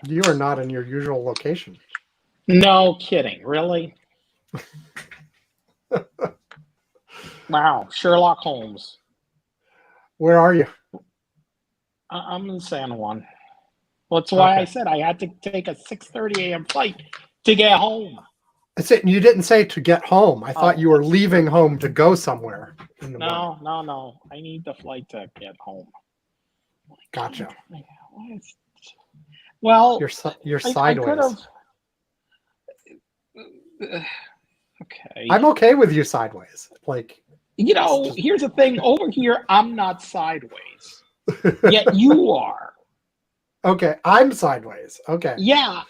You are not in your usual location. No kidding. Really? Wow. Sherlock Holmes. Where are you? I'm in San Juan. Well, that's why I Okay. said I had to take a 6:30 a.m. flight to get home. That's it. You didn't say to get home. I thought Oh, you were leaving home to go somewhere in the morning. no. I need the flight to get home. Gotcha. Well, You're I could sideways. have. Okay. I'm okay with you sideways. Like, Here's the thing. Over here, I'm not sideways. Yet you are. okay, I'm sideways. Okay. Yeah,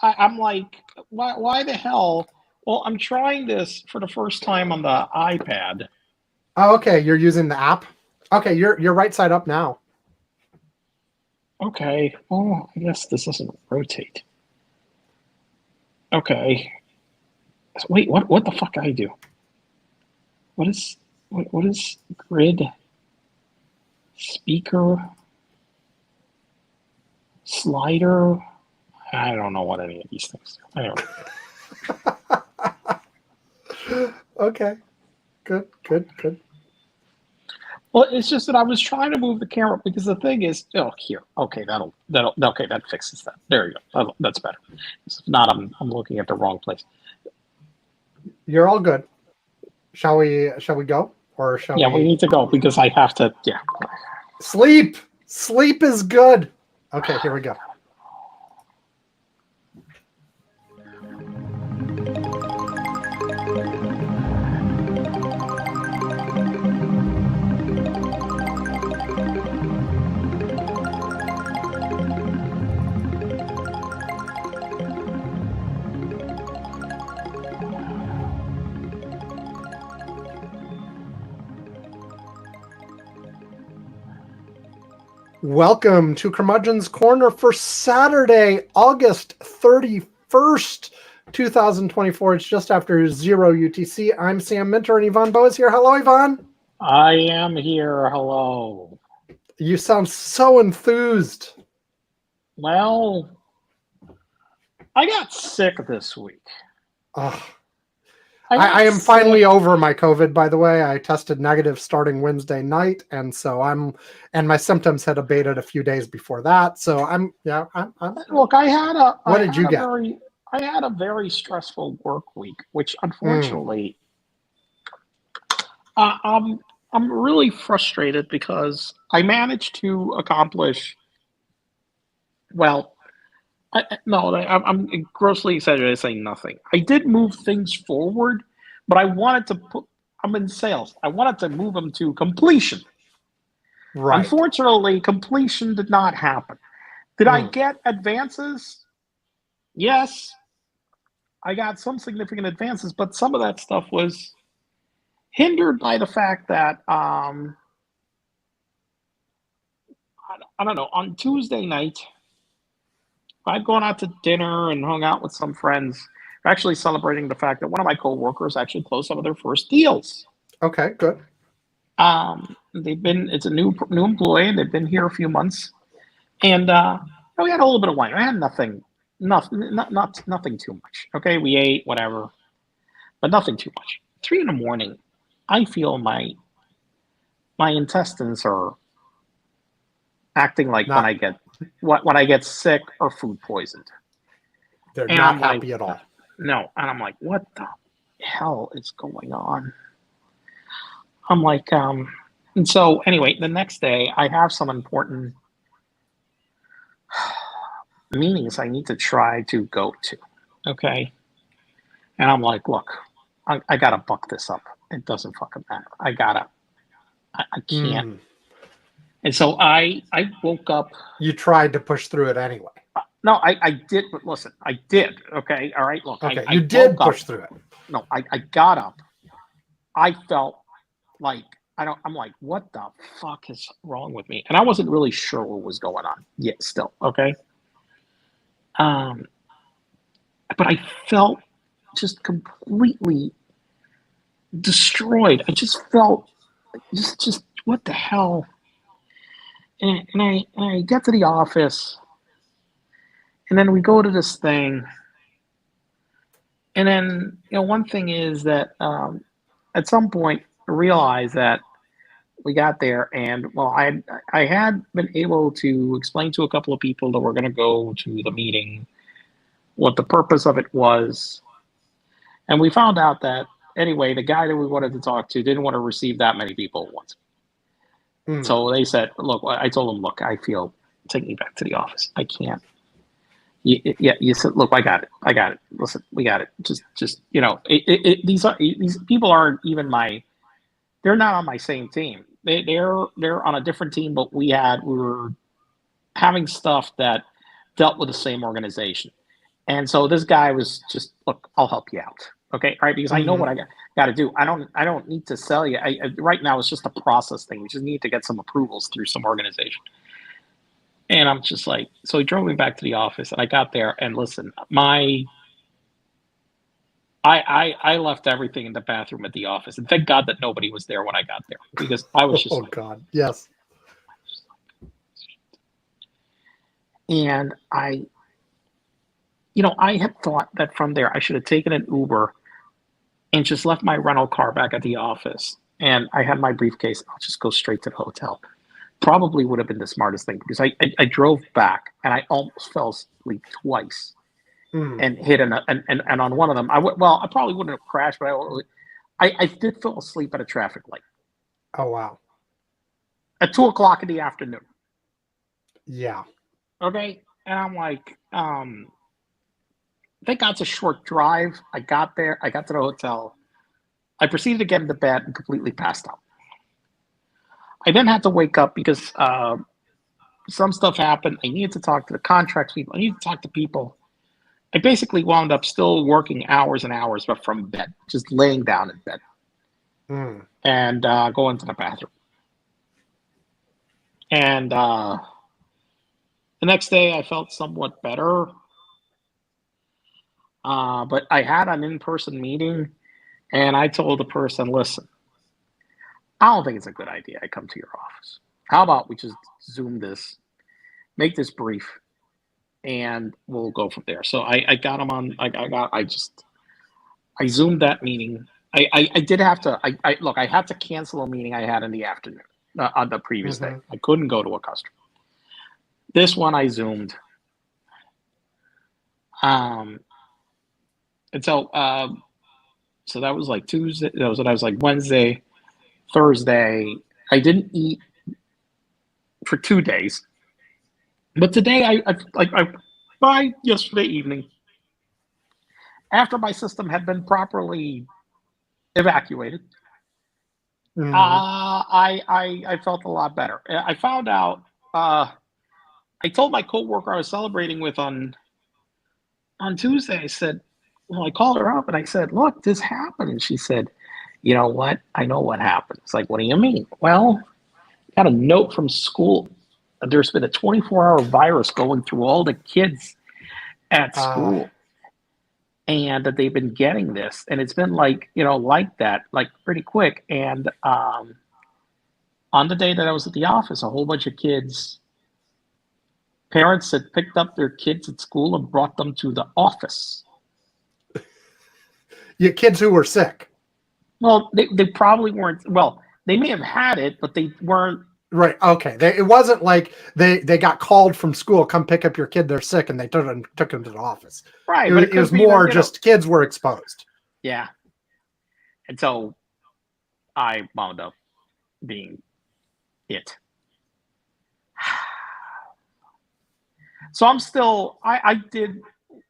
I'm like, why the hell? Well, I'm trying this for the first time on the iPad. Oh, okay. You're using the app. Okay, you're right side up now. Okay. Oh, I guess this doesn't rotate. Okay. So wait, what the fuck I do? What is grid speaker slider? I don't know what any of these things do. Anyway. Okay. Good. Well, it's just that I was trying to move the camera because the thing is, here. Okay, that fixes that. There you go. That's better. If not, I'm looking at the wrong place. You're all good. Shall we go? Or shall we? Yeah, we need to go because I have to, yeah. Sleep! Sleep is good. Okay, here we go. Welcome to Curmudgeon's Corner for Saturday, August 31st, 2024. It's just after 0 UTC. I'm Sam Minter and Yvonne Bow is here. Hello, Yvonne. I am here. Hello. You sound so enthused. Well, I got sick this week. Oh. I am finally over my COVID, by the way. I tested negative starting Wednesday night, and my symptoms had abated a few days before that. So I'm look, I had a very stressful work week, which unfortunately, I'm really frustrated because I managed to accomplish. Well, I'm grossly exaggerating saying nothing. I did move things forward, but I'm in sales. I wanted to move them to completion. Right. Unfortunately, completion did not happen. Did I get advances? Yes. I got some significant advances, but some of that stuff was hindered by the fact that, I don't know, on Tuesday night, I'd gone out to dinner and hung out with some friends. We're actually celebrating the fact that one of my coworkers actually closed some of their first deals. Okay, good. It's a new employee, and they've been here a few months. And we had a little bit of wine. I had nothing too much. Okay, we ate whatever, but nothing too much. 3 a.m, I feel my intestines are acting like when I get sick or food poisoned. They're not happy at all. No, and I'm like, what the hell is going on? I'm like, and so anyway, the next day I have some important meetings I need to try to go to. Okay. And I'm like, look, I gotta buck this up. It doesn't fucking matter. I can't. And so I woke up. You tried to push through it anyway. No, I did, but listen, I did. Okay, all right. Look, okay, you did push through it. No, I got up. I felt like I'm like, what the fuck is wrong with me? And I wasn't really sure what was going on yet. Still, okay. But I felt just completely destroyed. I just felt just what the hell. And I get to the office, and then we go to this thing, and then one thing is that at some point I realized that we got there, and well, I had been able to explain to a couple of people that were going to go to the meeting what the purpose of it was, and we found out that anyway, the guy that we wanted to talk to didn't want to receive that many people at once. Mm. So they said, "Look," I told them, "Look, I feel take me back to the office. I can't." Yeah, you said, "Look, I got it. I got it. Listen, we got it. Just these people aren't even my. They're not on my same team. They're on a different team, but we were having stuff that dealt with the same organization. And so this guy was just, look, I'll help you out. Okay. All right. Because I know what Hmm. I got to do. I don't need to sell you. Right now it's just a process thing. We just need to get some approvals through some organization. And I'm just like, so he drove me back to the office, and I got there, and listen, I left everything in the bathroom at the office. And thank God that nobody was there when I got there, because I was just Oh like, God, yes. and I had thought that from there I should have taken an Uber and just left my rental car back at the office. And I had my briefcase. I'll just go straight to the hotel. Probably would have been the smartest thing, because I drove back and I almost fell asleep twice Mm. and hit and on one of them I probably wouldn't have crashed, but I did fall asleep at a traffic light Oh wow. at 2 o'clock in the afternoon. Yeah. Okay, and I'm like, thank God it's a short drive. I got there. I got to the hotel. I proceeded to get into bed and completely passed out. I then had to wake up because some stuff happened. I needed to talk to the contracts people. I needed to talk to people. I basically wound up still working hours and hours, but from bed, just laying down in bed Mm. and going to the bathroom. And the next day, I felt somewhat better, but I had an in-person meeting, and I told the person, "Listen, I don't think it's a good idea I come to your office. How about we just Zoom this, make this brief, and we'll go from there." So I got him on. I zoomed that meeting. I did have to. Look. I had to cancel a meeting I had in the afternoon on the previous day. Hmm. I couldn't go to a customer. This one I zoomed. Um, and so that was like Tuesday. That was like Wednesday, Thursday. I didn't eat for 2 days, but today by yesterday evening, after my system had been properly evacuated, Hmm. I felt a lot better. I found out. I told my coworker I was celebrating with on Tuesday. I said, well, I called her up and I said, "Look, this happened." And she said, "You know what? I know what happened." It's like, "What do you mean?" "Well, I got a note from school. There's been a 24-hour virus going through all the kids at Uh, school, and that they've been getting this, and it's been like like that, like pretty quick." And on the day that I was at the office, a whole bunch of kids, parents had picked up their kids at school and brought them to the office. you kids who were sick. Well, they probably weren't. Well, they may have had it, but they weren't. Right. Okay. It wasn't like they got called from school, come pick up your kid, they're sick, and they took them to the office. Right, It but was, it it could was be that more just kids were exposed. yeah. And so I wound up being it. So I'm still. I did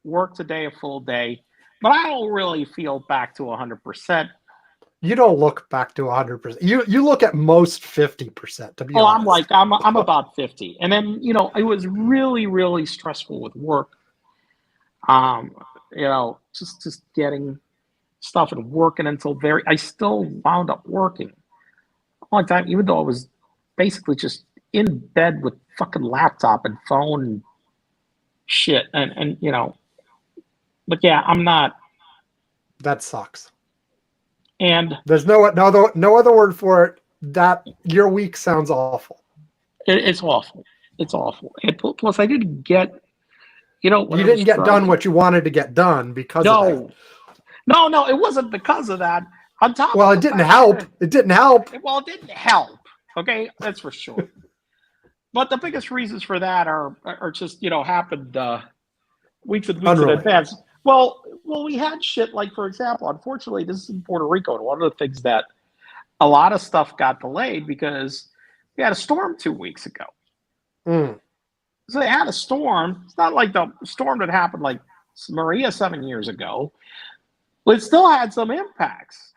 work today a full day, but I don't really feel back to 100%. You don't look back to 100%. You look at most 50%, to be Oh, honest. I'm about 50, and then it was really stressful with work. Um, just getting stuff and working until very. I still wound up working a long time, even though I was basically just in bed with fucking laptop and phone and shit, and. But yeah, I'm not, That sucks. and There's no other word for it. That your week sounds awful. It's awful. It's awful. And plus, I didn't get, when You I was didn't get trying done to. what you wanted to get done because of that. No, it wasn't because of that. On top Well, of it the didn't fact help. that, It didn't help. well, it didn't help. Okay, that's for sure. But the biggest reasons for that are just happened weeks and weeks in Unrelated. advance. Well, we had shit like, for example, unfortunately, this is in Puerto Rico, and one of the things that a lot of stuff got delayed because we had a storm 2 weeks ago. Mm. So they had a storm. It's not like the storm that happened like Maria 7 years ago, but it still had some impacts.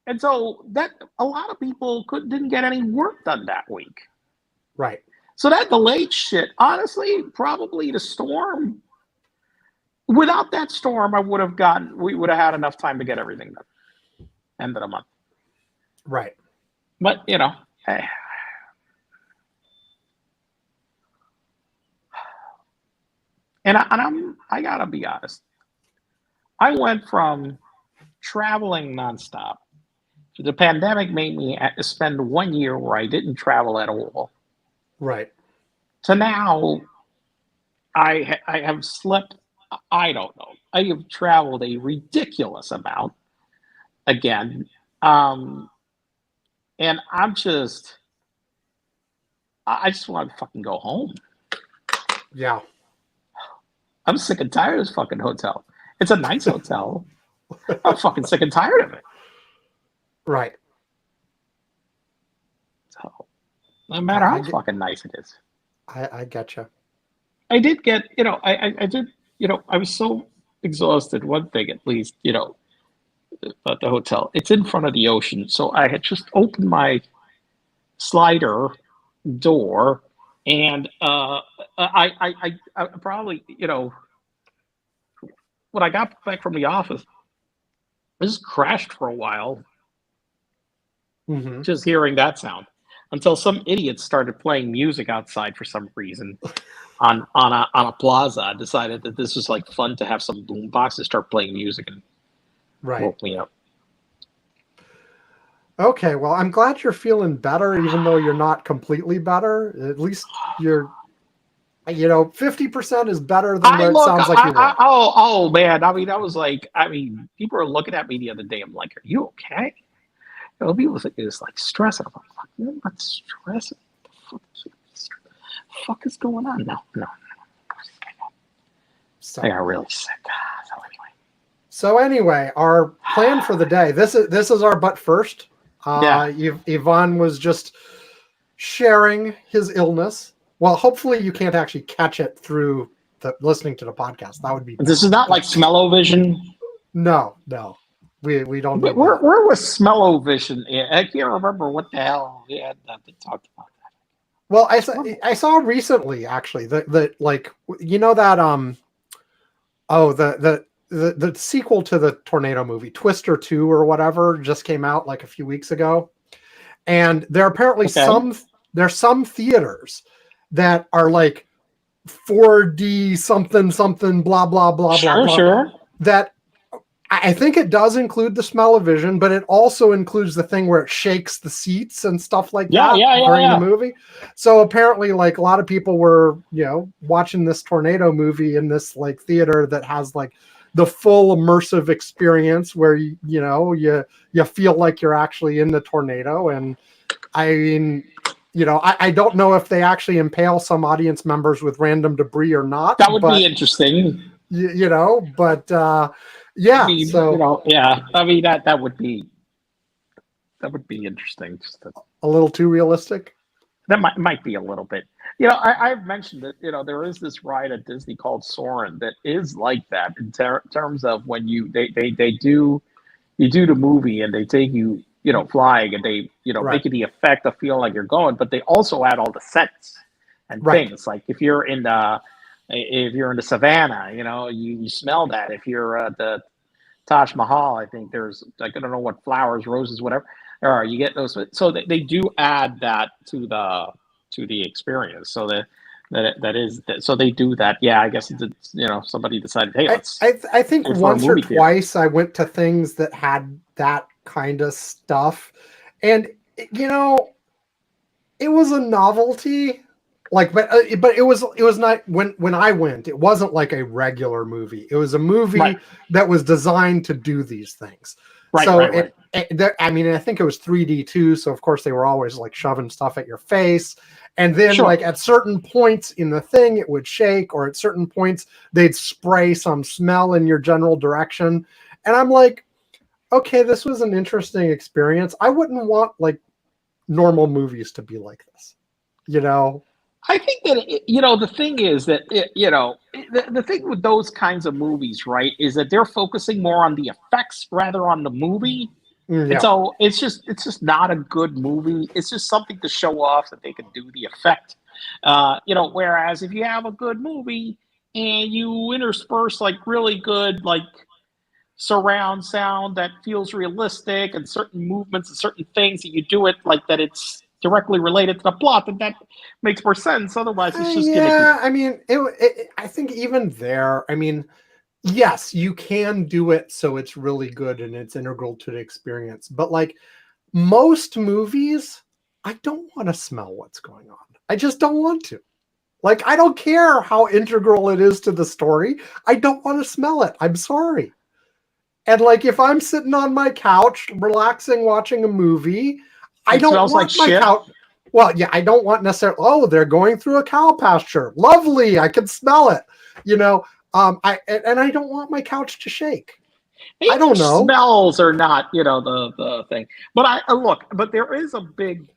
And so that a lot of people didn't get any work done that week. Right. So that delayed shit. Honestly, probably the storm. Without that storm, we would have had enough time to get everything done. End of the month. Right. But hey. And I gotta be honest. I went from traveling nonstop. The pandemic made me spend 1 year where I didn't travel at all. Right. To now, I have slept. I don't know. I have traveled a ridiculous amount again, and I just want to fucking go home. Yeah. I'm sick and tired of this fucking hotel. It's a nice hotel. I'm fucking sick and tired of it. Right. So, no matter how fucking nice it is. I get you. I did get, I did, I was so exhausted. One thing, at least, about the hotel. It's in front of the ocean, so I had just opened my slider door, and I probably, when I got back from the office, I just crashed for a while, just hearing that sound, until some idiot started playing music outside for some reason. On a plaza, decided that this was like fun to have some boom boxes start playing music and woke me up. Okay, well, I'm glad you're feeling better, even though you're not completely better. At least you're, 50% is better than where it sounds like you were. Oh man, I mean, people are looking at me the other day. I'm like, are you okay? People think it's like stressing. I'm like, you're not stressing. What the fuck is going on? No. So, I got really sick. So anyway, our plan for the day. This is our but first. Yvonne was just sharing his illness. Well, hopefully you can't actually catch it through listening to the podcast. That would be. This is not like Smell-O-Vision. No, we don't. Where was Smell-O-Vision? I can't remember what the hell we had that talked about that. Well, I saw recently actually that that the sequel to the tornado movie, Twister 2 or whatever, just came out like a few weeks ago. And there are apparently some theaters that are like 4D something blah blah blah blah blah. That I think it does include the Smell-O-Vision, but it also includes the thing where it shakes the seats and stuff like that during the movie. So apparently, like a lot of people were, watching this tornado movie in this like theater that has like the full immersive experience where you feel like you're actually in the tornado. And I mean, I don't know if they actually impale some audience members with random debris or not. That would be interesting. But yeah. I mean, I mean that would be interesting. Just a little too realistic. That might be a little bit. I've mentioned that there is this ride at Disney called Soarin' that is like that in terms of when you do the movie and they take you flying and they make it the effect of feeling like you're going, but they also add all the sets and things like if you're in the savannah, you smell that. If you're at the Taj Mahal, I think there's I don't know what flowers, roses, whatever. You get those. So they do add that to the experience. So so they do that. Yeah, I guess somebody decided, hey, let's. I think once or twice I went to things that had that kind of stuff, and it was a novelty. Like, but it was not when I went. It wasn't like a regular movie. It was a movie that was designed to do these things. Right. I mean, I think it was 3D too. So of course they were always like shoving stuff at your face, and then like at certain points in the thing it would shake, or at certain points they'd spray some smell in your general direction. And I'm like, okay, this was an interesting experience. I wouldn't want like normal movies to be like this, you know. I think that the thing is that the thing with those kinds of movies, right, is that they're focusing more on the effects rather on the movie, and so it's just not a good movie. It's just something to show off that they can do the effect, Whereas if you have a good movie and you intersperse like really good like surround sound that feels realistic and certain movements and certain things that you do it like that it's directly related to the plot, then that makes more sense. Otherwise, it's just gimmicky. I mean, I think even there, I mean, yes, you can do it so it's really good and it's integral to the experience. But like most movies, I don't want to smell what's going on. I just don't want to. Like, I don't care how integral it is to the story. I don't want to smell it. I'm sorry. And like, if I'm sitting on my couch, relaxing, watching a movie, I don't want like my shit. couch. Well, yeah, I don't want necessarily. Oh, they're going through a cow pasture. Lovely, I can smell it. I don't want my couch to shake. Maybe I don't know. Smells are not, the thing. But but there is a big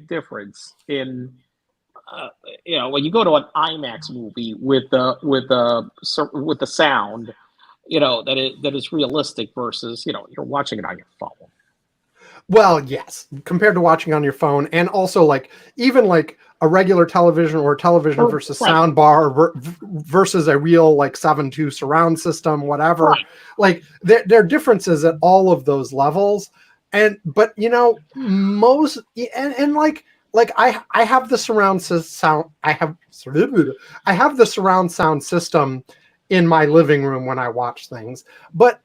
difference in, when you go to an IMAX movie with the sound, that is realistic versus, you're watching it on your phone. Well, yes, compared to watching on your phone, and also like even like a regular television or television versus sound bar versus a real like 7.2 surround system, whatever. Right. Like there are differences at all of those levels, but most and like I have the surround sound. I have the surround sound system in my living room when I watch things, but.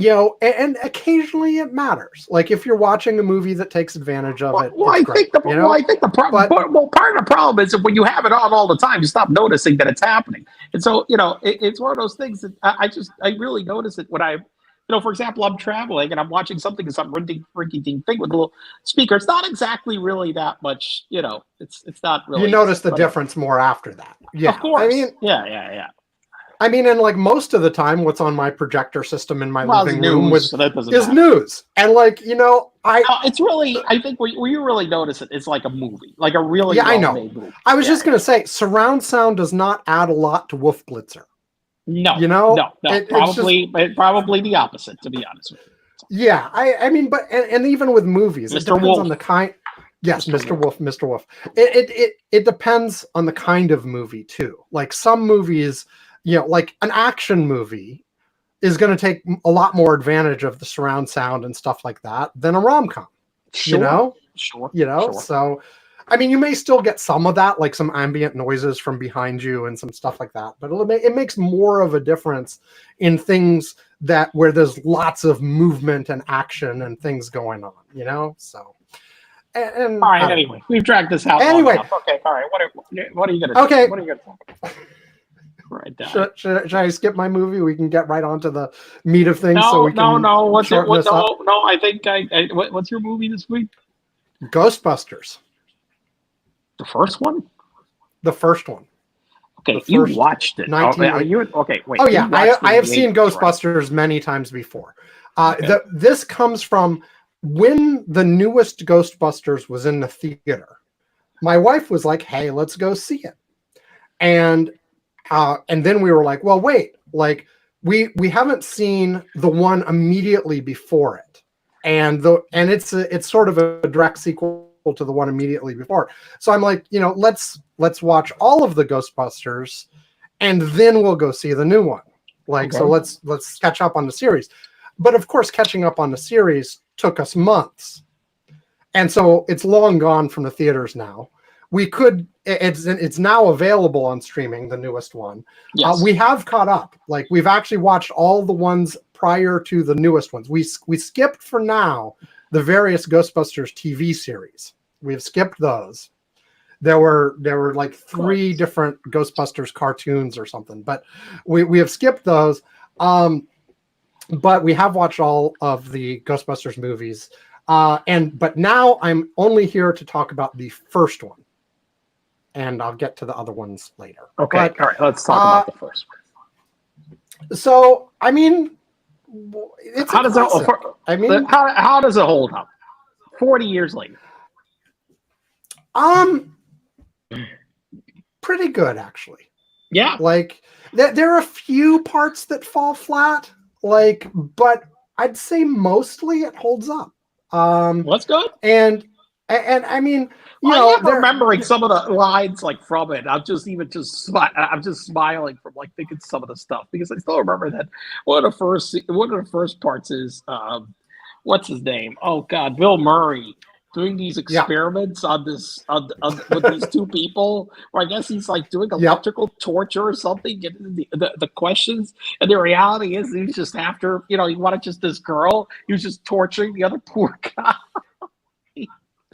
And occasionally it matters. Like if you're watching a movie that takes advantage of it. I think the problem. Part of the problem is that when you have it on all the time, you stop noticing that it's happening. And so, it's one of those things that I really notice it when for example, I'm traveling and I'm watching something in some rinky-dink thing with a little speaker. It's not exactly really that much. It's not really. You notice the difference more after that. Yeah, of course. I mean, yeah. I mean, and like most of the time, what's on my projector system in my living room is matter. news. And like, it's really, I think where you really notice it is like a movie, like a really well-made movie. I was just going to say, surround sound does not add a lot to Wolf Blitzer. No, probably the opposite, to be honest with you. Yeah, I mean, but and even with movies, it depends on the kind. Yes, Mr. Wolf. It depends on the kind of movie too. Like some movies. Like an action movie is going to take a lot more advantage of the surround sound and stuff like that than a rom-com. Sure. So, I mean, you may still get some of that, like some ambient noises from behind you and some stuff like that, but it makes more of a difference in things where there's lots of movement and action and things going on, so. And all right, anyway, we've dragged this out. Anyway. Okay, all right. What are you going to Okay. What are you going to talk about? Right down. Should I skip my movie? We can get right onto the meat of things. No. What's your movie this week? Ghostbusters. The first one. The first one. Okay, you watched it. Okay, wait. Oh yeah, I have seen Ghostbusters many times before. This comes from when the newest Ghostbusters was in the theater. My wife was like, "Hey, let's go see it," and then we were like, well, wait, like we haven't seen the one immediately before it. And it's sort of a direct sequel to the one immediately before. So I'm like, let's watch all of the Ghostbusters and then we'll go see the new one. Like, okay. So let's catch up on the series. But of course, catching up on the series took us months. And so it's long gone from the theaters now. It's now available on streaming, the newest one. Yes. We have caught up. Like we've actually watched all the ones prior to the newest ones. We skipped for now the various Ghostbusters TV series. We've skipped those. there were like 3 different Ghostbusters cartoons or something, but we have skipped those. But we have watched all of the Ghostbusters movies. But now I'm only here to talk about the first one. And I'll get to the other ones later. Okay, all right, let's talk about the first one. So, I mean, it's how does it hold up 40 years later? Pretty good, actually. Yeah. Like, there are a few parts that fall flat, but I'd say mostly it holds up. That's good. And I mean, I'm remembering some of the lines from it. I'm just smiling from thinking some of the stuff, because I still remember that one of the first parts is what's his name? Oh God, Bill Murray doing these experiments on this with these 2 people, or I guess he's doing electrical torture or something, getting the questions, and the reality is he's just after he wanted just this girl. He was just torturing the other poor guy.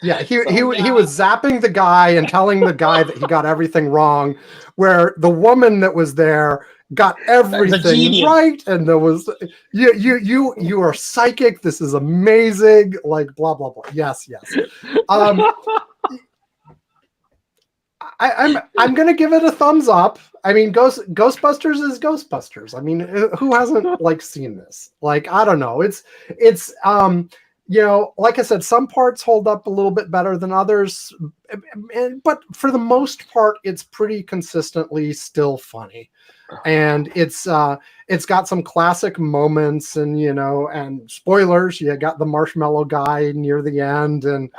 Yeah, he was zapping the guy and telling the guy that he got everything wrong, where the woman that was there got everything right, and there was you are psychic. This is amazing. Blah blah blah. Yes. I'm gonna give it a thumbs up. I mean, Ghostbusters is Ghostbusters. I mean, who hasn't seen this? I don't know. It's like I said, some parts hold up a little bit better than others, but for the most part, it's pretty consistently still funny. And it's got some classic moments, and and spoilers, you got the marshmallow guy near the end, and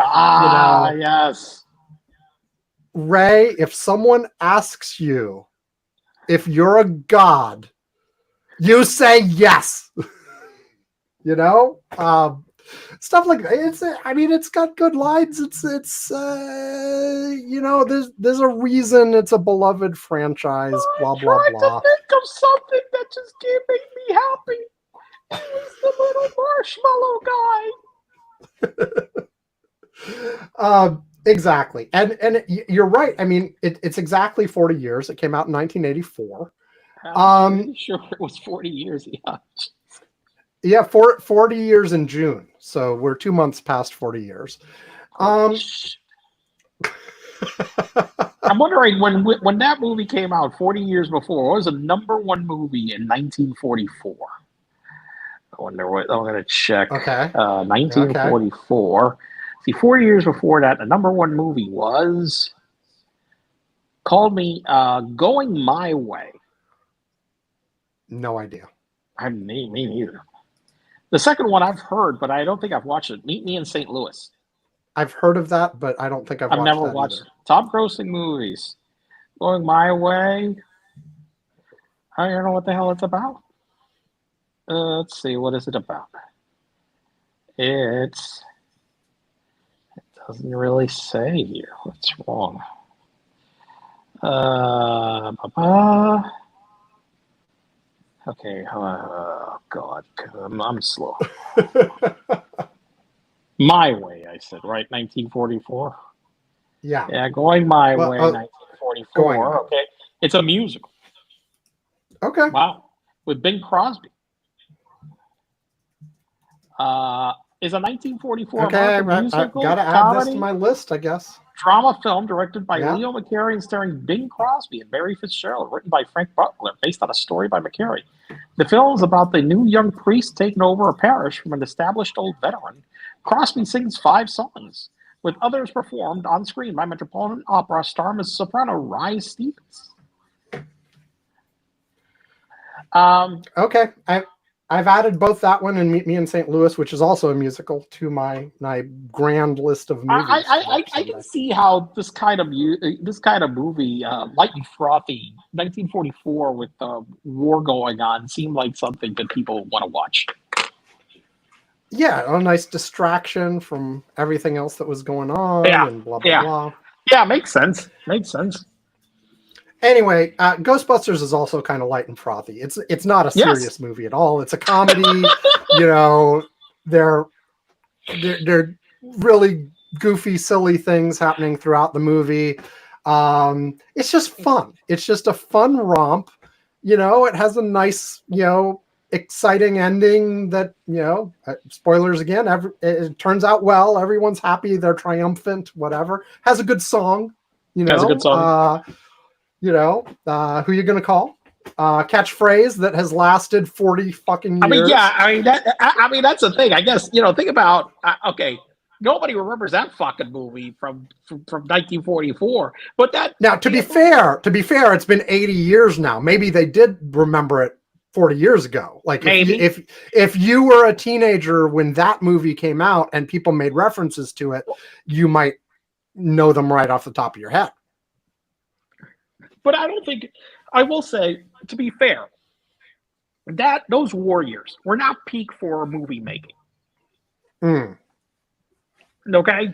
yes. Ray, if someone asks you if you're a god, you say yes. Stuff like that. It's got good lines. There's a reason it's a beloved franchise. Blah blah blah. I'm trying to think of something that just can't make me happy. It was the little marshmallow guy. Exactly, and you're right. I mean, it's exactly 40 years. It came out in 1984. I'm pretty sure it was 40 years. Yeah. Yeah, 40 years in June. So we're 2 months past 40 years. I'm wondering when that movie came out 40 years before, what was the #1 movie in 1944? I wonder what I'm going to check. Okay. 1944. Okay. See, 40 years before that, the #1 movie was Going My Way. No idea. Me neither. The second one I've heard, but I don't think I've watched it. Meet Me in St. Louis. I've heard of that, but I don't think I've never watched it. Top grossing movies. Going My Way. I don't know what the hell it's about. Let's see. What is it about? It doesn't really say here. What's wrong? Okay. Oh, God. I'm slow. My Way, I said, right? 1944? Yeah. Yeah, Going My Way, 1944. Okay. It's a musical. Okay. Wow. With Bing Crosby. Is a 1944 musical. I've got to add this to my list, I guess. Drama film directed by Leo McCarey and starring Bing Crosby and Barry Fitzgerald, written by Frank Butler, based on a story by McCarey. The film is about the new young priest taking over a parish from an established old veteran. Crosby sings 5 songs, with others performed on screen by Metropolitan Opera star Miss soprano Rise Stevens. Okay, I've added both that one and Meet Me in St. Louis, which is also a musical, to my grand list of movies. I can see how this kind of movie, light and frothy, 1944 with war going on, seemed like something that people want to watch. Yeah, a nice distraction from everything else that was going on, and blah blah blah. Yeah, makes sense. Makes sense. Anyway, Ghostbusters is also kind of light and frothy. It's not a serious movie at all. It's a comedy. They're really goofy, silly things happening throughout the movie. It's just fun. It's just a fun romp. You know, it has a nice, exciting ending that, spoilers again, it turns out well. Everyone's happy. They're triumphant, whatever. Has a good song, Has a good song. Who you going to call? Catchphrase that has lasted 40 fucking years. That's the thing. I guess, think about, okay, nobody remembers that fucking movie from 1944. But that now, to be fair, it's been 80 years now. Maybe they did remember it 40 years ago. Like if you were a teenager when that movie came out and people made references to it, you might know them right off the top of your head. But I will say, to be fair, that those war years were not peak for movie making. Okay,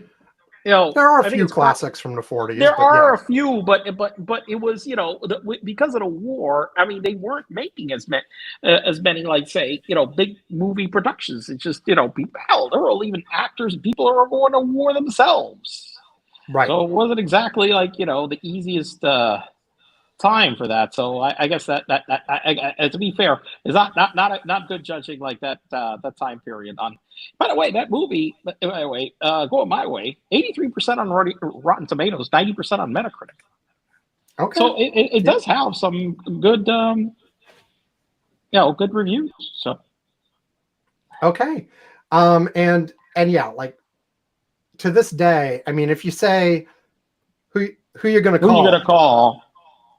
there are a few classics from the 40s. There are a few, but it was because of the war. I mean, they weren't making as many like say big movie productions. It's just hell, there were even actors and people who were going to war themselves. Right. So it wasn't exactly like the easiest time for that. So I guess that to be fair, is not good judging like that time period on. By the way, that movie. Going my way, 83% on Rotten Tomatoes, 90% on Metacritic. Okay. So it does have some good good reviews. So. Okay. And yeah, like to this day, I mean, if you say who you're going to call, who you going to call.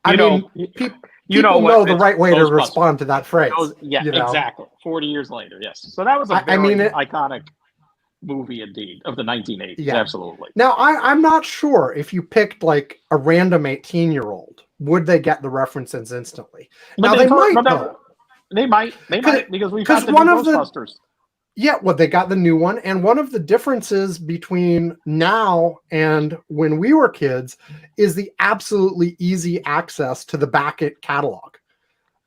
People know the right way to respond to that phrase. Exactly. 40 years later, yes. So that was a very iconic movie indeed of the 1980s. Yeah. Absolutely. Now, I'm not sure if you picked like a random 18-year-old, would they get the references instantly? Now, they might, because we've got the new Ghostbusters. Yeah, well, they got the new one. And one of the differences between now and when we were kids is the absolutely easy access to the back catalog.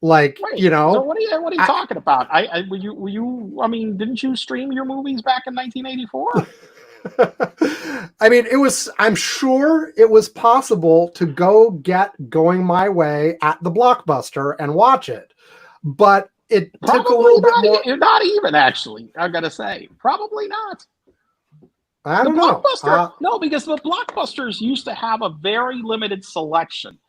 Like, Wait, So what are you talking about? Didn't you stream your movies back in 1984? I mean, I'm sure it was possible to go get Going My Way at the Blockbuster and watch it. But it took a little bit more. Not even, actually, I gotta say. Probably not. I don't know. No, because the Blockbusters used to have a very limited selection,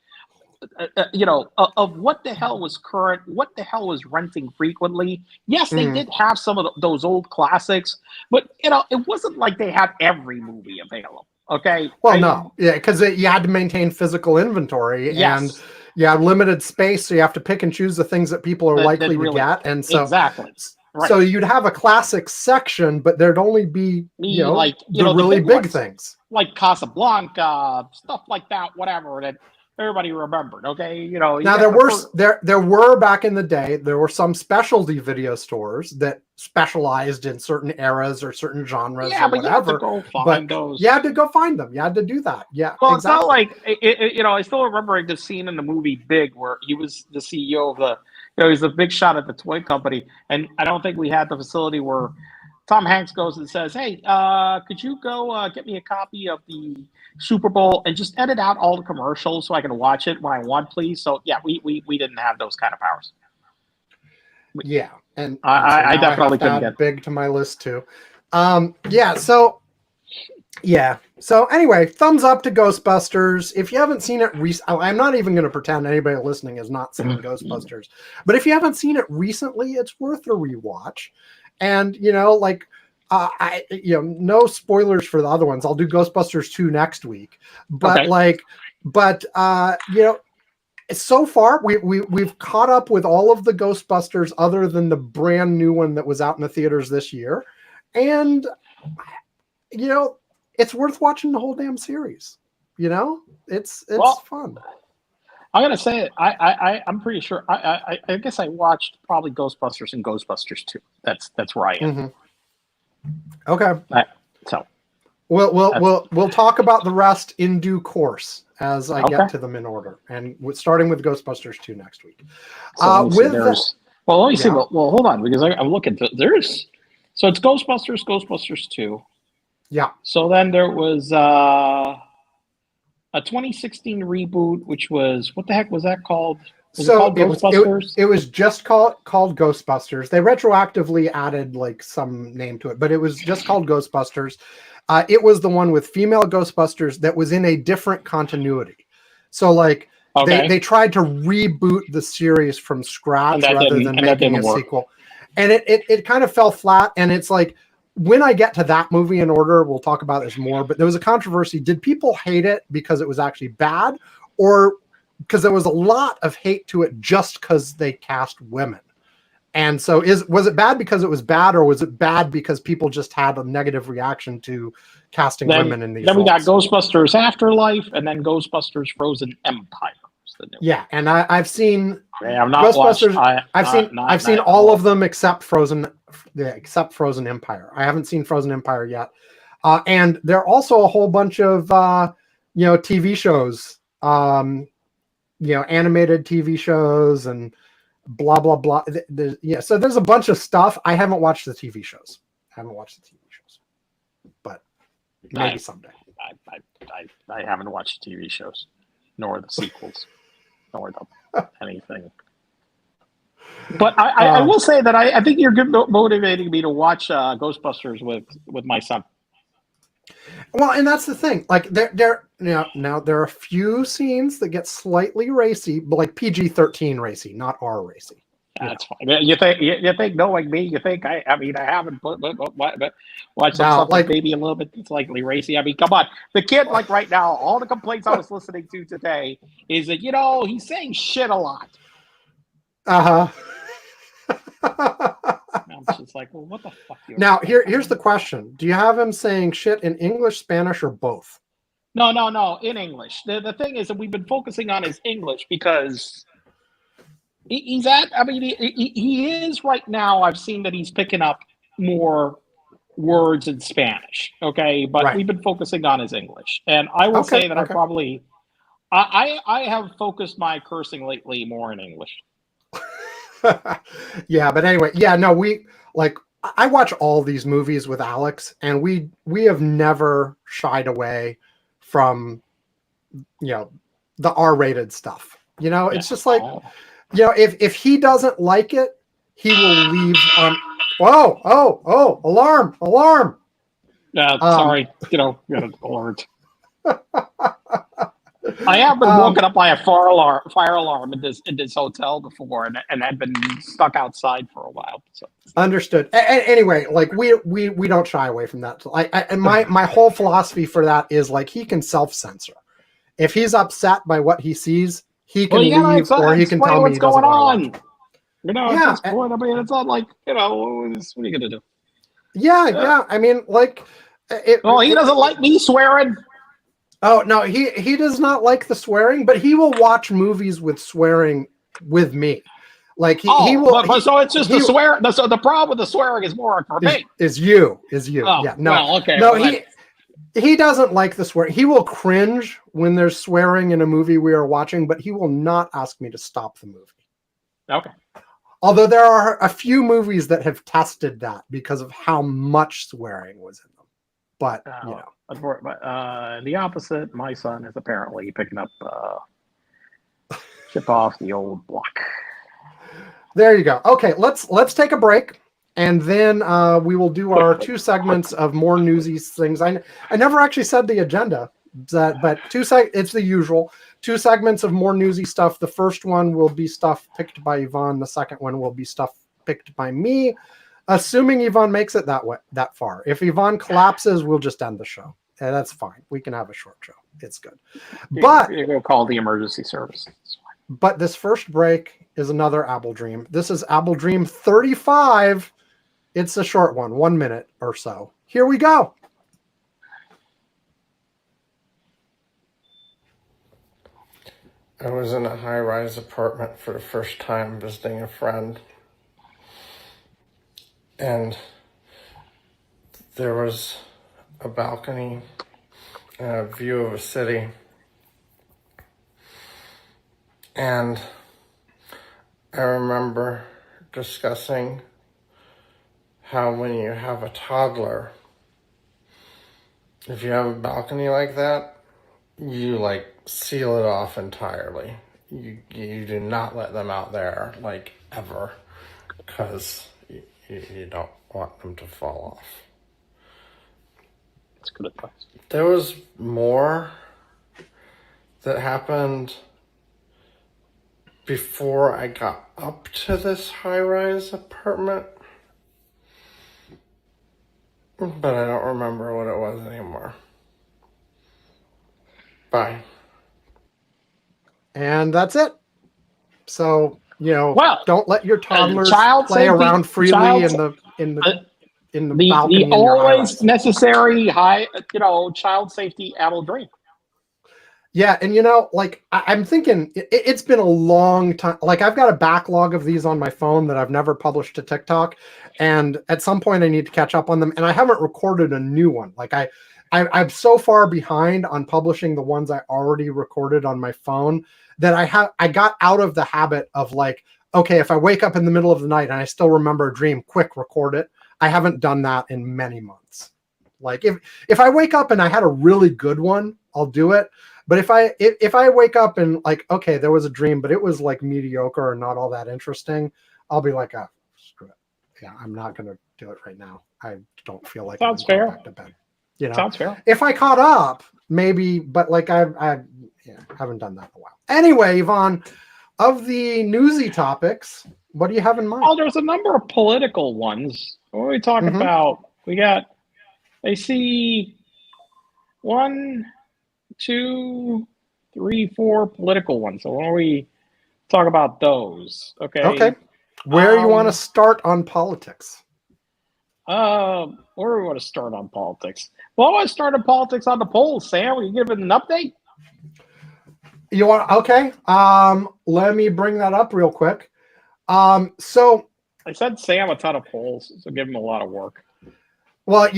of what the hell was current, what the hell was renting frequently. Yes, they did have some of those old classics, but, it wasn't like they had every movie available. Okay. Well, no. Yeah, because you had to maintain physical inventory. Yes. And you have limited space, so you have to pick and choose the things that people are likely to get. And so, exactly. Right. So you'd have a classic section, but there'd only be the really big things. Like Casablanca, stuff like that, whatever, that everybody remembered. Okay. Now there were back in the day, there were some specialty video stores that specialized in certain eras or certain genres or whatever. You had to go find those. You had to go find them. You had to do that. Yeah. Well, exactly. It's not like I still remember the scene in the movie Big where he was the CEO of the he's a big shot at the toy company, and I don't think we had the facility where Tom Hanks goes and says, "Hey, could you go get me a copy of the Super Bowl and just edit out all the commercials so I can watch it when I want, please?" So yeah, we didn't have those kind of powers. Yeah, and I definitely couldn't get Big to my list too. So anyway, thumbs up to Ghostbusters. If you haven't seen it, I'm not even going to pretend anybody listening has not seen Ghostbusters. But if you haven't seen it recently, it's worth a rewatch. And no spoilers for the other ones. I'll do Ghostbusters 2 next week. But so far we've caught up with all of the Ghostbusters other than the brand new one that was out in the theaters this year. And it's worth watching the whole damn series. It's fun. I'm gonna say it. I'm pretty sure. I guess I watched probably Ghostbusters and Ghostbusters 2. That's where I am. Mm-hmm. Okay. So we'll talk about the rest in due course as I get to them in order, and starting with Ghostbusters 2 next week. Let me see. Well, hold on, because I'm looking. So it's Ghostbusters 2. Yeah. So then there was a 2016 reboot, which was, what the heck was that called? Was it So called Ghostbusters? it was just called Ghostbusters. They retroactively added like some name to it, but it was just called Ghostbusters. It was the one with female Ghostbusters that was in a different continuity. So like Okay. they tried to reboot the series from scratch rather than making a sequel. And it kind of fell flat. And it's like, when I get to that movie in order, we'll talk about this more, but there was a controversy. Did people hate it because it was actually bad, or because there was a lot of hate to it just because they cast women? And so was it bad because it was bad, or was it bad because people just had a negative reaction to casting women in these Then roles? We got Ghostbusters Afterlife, and then Ghostbusters Frozen Empire. Yeah, and I've seen I've not Ghostbusters. watched. I've seen all of them except Frozen Empire. I haven't seen Frozen Empire yet. And there are also a whole bunch of TV shows, animated TV shows and blah blah blah. So there's a bunch of stuff. I haven't watched the TV shows. But maybe someday. I haven't watched the TV shows, nor the sequels, nor anything. But I will say that I think you're motivating me to watch Ghostbusters with my son. Well, and that's the thing. Like now there are a few scenes that get slightly racy, but like PG-13 racy, not R racy. That's fine. You think knowing me, you think I haven't watched something like maybe a little bit slightly racy. I mean, come on, the kid, like right now, all the complaints I was listening to today is that he's saying shit a lot. I'm just like, well, what the fuck? Now here's the question: do you have him saying shit in English, Spanish, or both? No, in English. The thing is that we've been focusing on his English because he is right now. I've seen that he's picking up more words in Spanish. Okay, but we've been focusing on his English, and I will say that I have focused my cursing lately more in English. Yeah, but anyway, I watch all these movies with Alex, and we have never shied away from the R-rated stuff. It's just like, if he doesn't like it, he will leave on. Oh, alarm. Sorry, alert. I have been woken up by a fire alarm in this hotel before, and had been stuck outside for a while. So. Understood. Anyway, like we don't shy away from that. And my whole philosophy for that is like, he can self-censor. If he's upset by what he sees, he can leave, or he can tell me what's going on. Yeah, at this point, I mean, it's not like what are you gonna do? Yeah. I mean, like, he doesn't like me swearing. Oh no, he does not like the swearing, but he will watch movies with swearing with me. Like he will. So it's just the swear. So the problem with the swearing is more for me. Is you? Oh, yeah. No. Well, okay. No, he doesn't like the swearing. He will cringe when there's swearing in a movie we are watching, but he will not ask me to stop the movie. Okay. Although there are a few movies that have tested that because of how much swearing was in them. But the opposite, my son is apparently picking up chip off the old block. There you go. Okay, let's take a break, and then we will do our 2 segments of more newsy things. I never actually said the agenda, but it's the usual 2 segments of more newsy stuff. The first one will be stuff picked by Yvonne. The second one will be stuff picked by me, assuming Yvonne makes it that far. If Yvonne collapses, we'll just end the show. That's fine. We can have a short show. It's good. But you're going to call the emergency service. But this first break is another Apple Dream. This is Apple Dream 35. It's a short one, 1 minute or so. Here we go. I was in a high-rise apartment for the first time visiting a friend. And there was a balcony and a view of a city. And I remember discussing how when you have a toddler, if you have a balcony like that, you like seal it off entirely. You do not let them out there like ever, because you don't want them to fall off. That's good advice. There was more that happened before I got up to this high-rise apartment, but I don't remember what it was anymore. Bye. And that's it. So, Well, don't let your toddlers child play safety, around freely in the balcony the in your high always rise. necessary child safety adult dream. Yeah, and I'm thinking it's been a long time. Like, I've got a backlog of these on my phone that I've never published to TikTok, and at some point I need to catch up on them. And I haven't recorded a new one. Like, I'm so far behind on publishing the ones I already recorded on my phone that I got out of the habit of like, okay, if I wake up in the middle of the night and I still remember a dream, quick, record it. I haven't done that in many months. Like, if I wake up and I had a really good one, I'll do it. But if I wake up and like, okay, there was a dream, but it was like mediocre or not all that interesting, I'll be like, oh, screw it. Yeah, I'm not going to do it right now. I don't feel like Sounds going fair. back to bed. Sounds fair. If I caught up, maybe, but like I haven't done that in a while. Anyway, Yvonne, of the newsy topics, what do you have in mind? Oh, there's a number of political ones. What are we talking about? I see 1, 2, 3, 4 political ones. So why don't we talk about those? Okay. Where you want to start on politics? Where do we want to start on politics? Well, I want to start on politics on the polls. Sam, will you give it an update? You want okay? Let me bring that up real quick. So I sent Sam a ton of polls, so give him a lot of work. Well,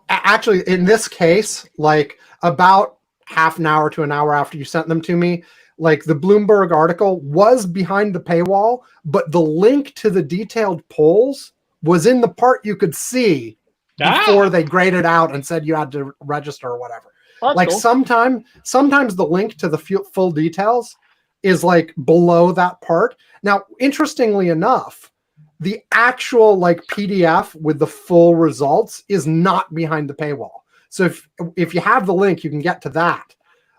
actually, in this case, like about half an hour to an hour after you sent them to me, like the Bloomberg article was behind the paywall, but the link to the detailed polls was in the part you could see before they graded out and said you had to register or whatever. That's like cool. sometimes the link to the full details is like below that part. Now, interestingly enough, the actual like PDF with the full results is not behind the paywall. So if you have the link, you can get to that.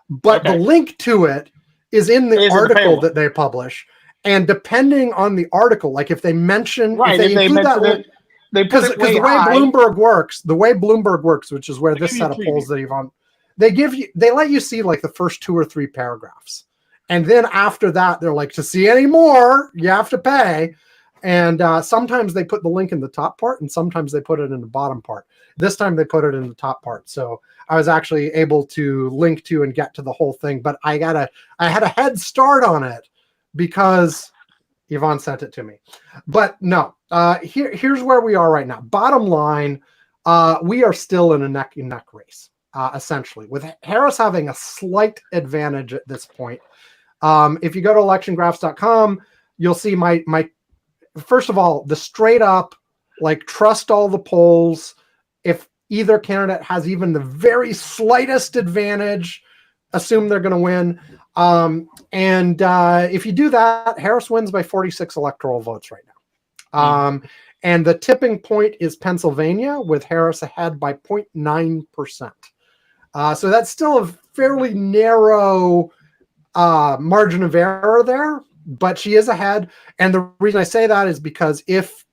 But the link to it is in the article that they publish. And depending on the article, like if they mention, if they include that link, because the way Bloomberg works, which is where this set of polls that you've on, they let you see like the first 2 or 3 paragraphs. And then after that, they're like, to see any more, you have to pay. And sometimes they put the link in the top part, and sometimes they put it in the bottom part. This time they put it in the top part. So I was actually able to link to and get to the whole thing. But I had a head start on it because Yvonne sent it to me. But no, here's where we are right now. Bottom line, we are still in a neck-and-neck race, essentially, with Harris having a slight advantage at this point. If you go to electiongraphs.com, you'll see my first of all, the straight up, like, trust all the polls. If either candidate has even the very slightest advantage, assume they're going to win. If you do that, Harris wins by 46 electoral votes right now. And the tipping point is Pennsylvania, with Harris ahead by 0.9%. So that's still a fairly narrow margin of error there, but she is ahead. And the reason I say that is because if,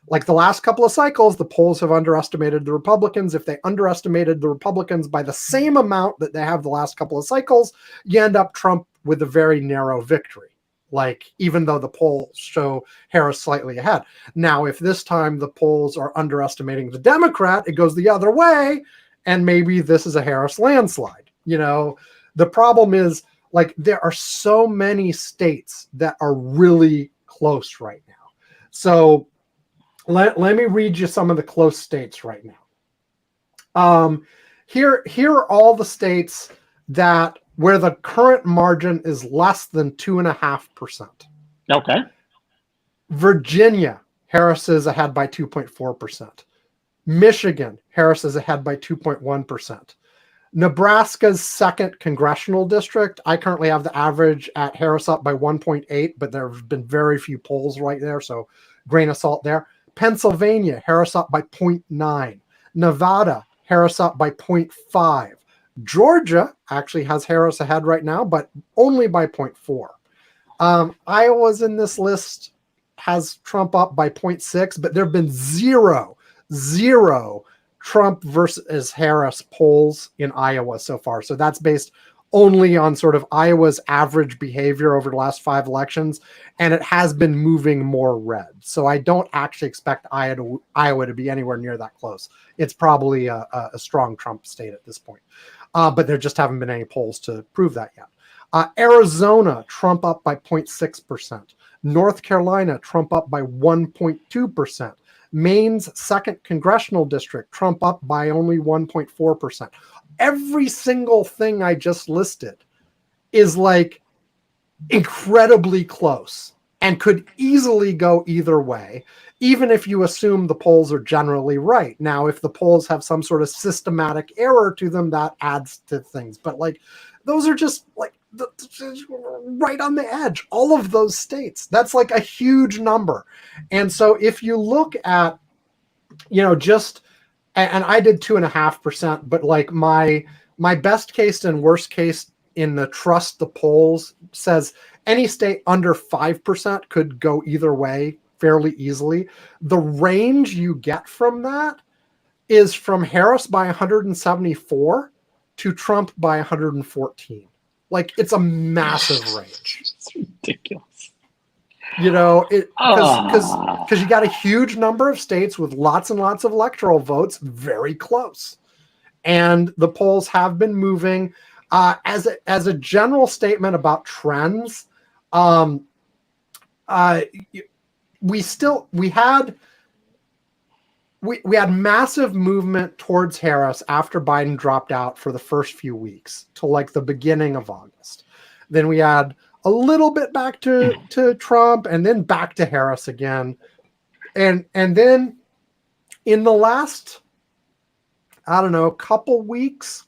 like the last couple of cycles, the polls have underestimated the Republicans. If they underestimated the Republicans by the same amount that they have the last couple of cycles, you end up Trump with a very narrow victory. Like, even though the polls show Harris slightly ahead. Now, if this time the polls are underestimating the Democrat, it goes the other way, and maybe this is a Harris landslide. The problem is, like, there are so many states that are really close right now. So let me read you some of the close states right now. Here are all the states where the current margin is less than 2.5%. Okay. Virginia, Harris is ahead by 2.4%. Michigan, Harris is ahead by 2.1%. Nebraska's 2nd congressional district, I currently have the average at Harris up by 1.8, but there have been very few polls right there, so grain of salt there. Pennsylvania, Harris up by 0.9. Nevada, Harris up by 0.5. Georgia actually has Harris ahead right now, but only by 0.4. Iowa's in this list has Trump up by 0.6, but there have been zero Trump versus Harris polls in Iowa so far. So that's based only on sort of Iowa's average behavior over the last 5 elections, and it has been moving more red. So I don't actually expect Iowa to be anywhere near that close. It's probably a strong Trump state at this point. But there just haven't been any polls to prove that yet. Arizona, Trump up by 0.6%. North Carolina, Trump up by 1.2%. Maine's 2nd congressional district, Trump up by only 1.4%. Every single thing I just listed is like incredibly close and could easily go either way, even if you assume the polls are generally right. Now, if the polls have some sort of systematic error to them, that adds to things. But like, those are just like right on the edge. All of those states, that's like a huge number. And so if you look at, just, and I did 2.5%, but like my best case and worst case in the trust the polls says any state under 5% could go either way fairly easily. The range you get from that is from Harris by 174 to Trump by 114. Like, it's a massive range. It's ridiculous. Because you got a huge number of states with lots and lots of electoral votes very close. And the polls have been moving. As a general statement about trends, we had massive movement towards Harris after Biden dropped out for the first few weeks to like the beginning of August. Then we had a little bit back to Trump and then back to Harris again. And then in the last, couple weeks,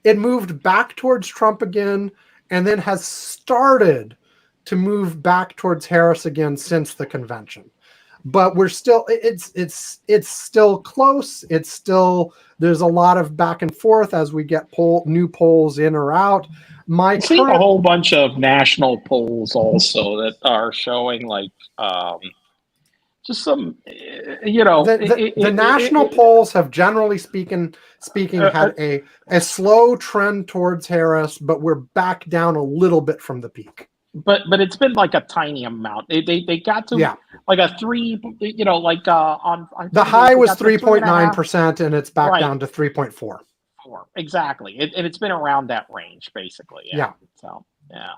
it moved back towards Trump again and then has started to move back towards Harris again since the convention. But we're still, it's still close. It's still, there's a lot of back and forth as we get new polls in or out. I've seen a whole bunch of national polls also that are showing like just some, the national polls have generally speaking had a slow trend towards Harris, but we're back down a little bit from the peak. But it's been like a tiny amount. They got to like a 3, on the high was 3.9%, and it's back down to 3.4. Exactly, and it's been around that range basically. Yeah. So yeah.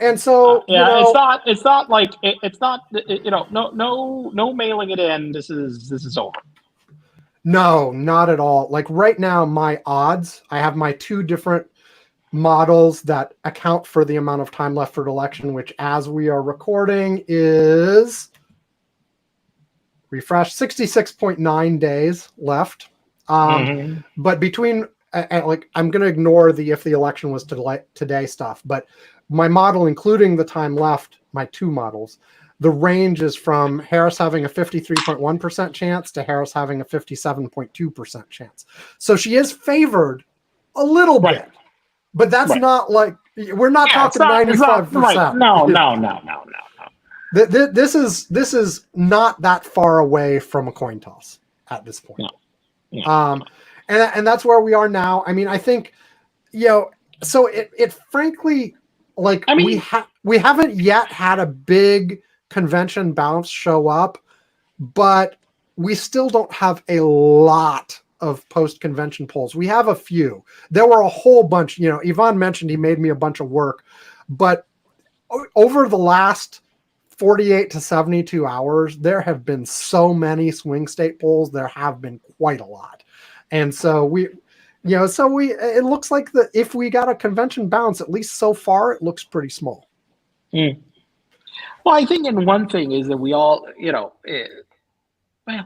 And so it's not like no mailing it in. This is over. No, not at all. Like right now, my odds. I have my 2 different models that account for the amount of time left for the election, which as we are recording is refresh 66.9 days left. But between I'm going to ignore the if the election was today stuff, but my model, including the time left, my 2 models, the range is from Harris having a 53.1% chance to Harris having a 57.2% chance. So she is favored a little bit. But that's not like, we're not talking 95%. No. This is not that far away from a coin toss at this point. No. And that's where we are now. I mean, I think, so it frankly, like, we haven't yet had a big convention bounce show up, but we still don't have a lot of post-convention polls. We have a few. There were a whole bunch. Yvonne mentioned he made me a bunch of work, but over the last 48 to 72 hours, there have been so many swing state polls. There have been quite a lot. And so it looks like if we got a convention bounce, at least so far, it looks pretty small. Well, I think one thing is that we all,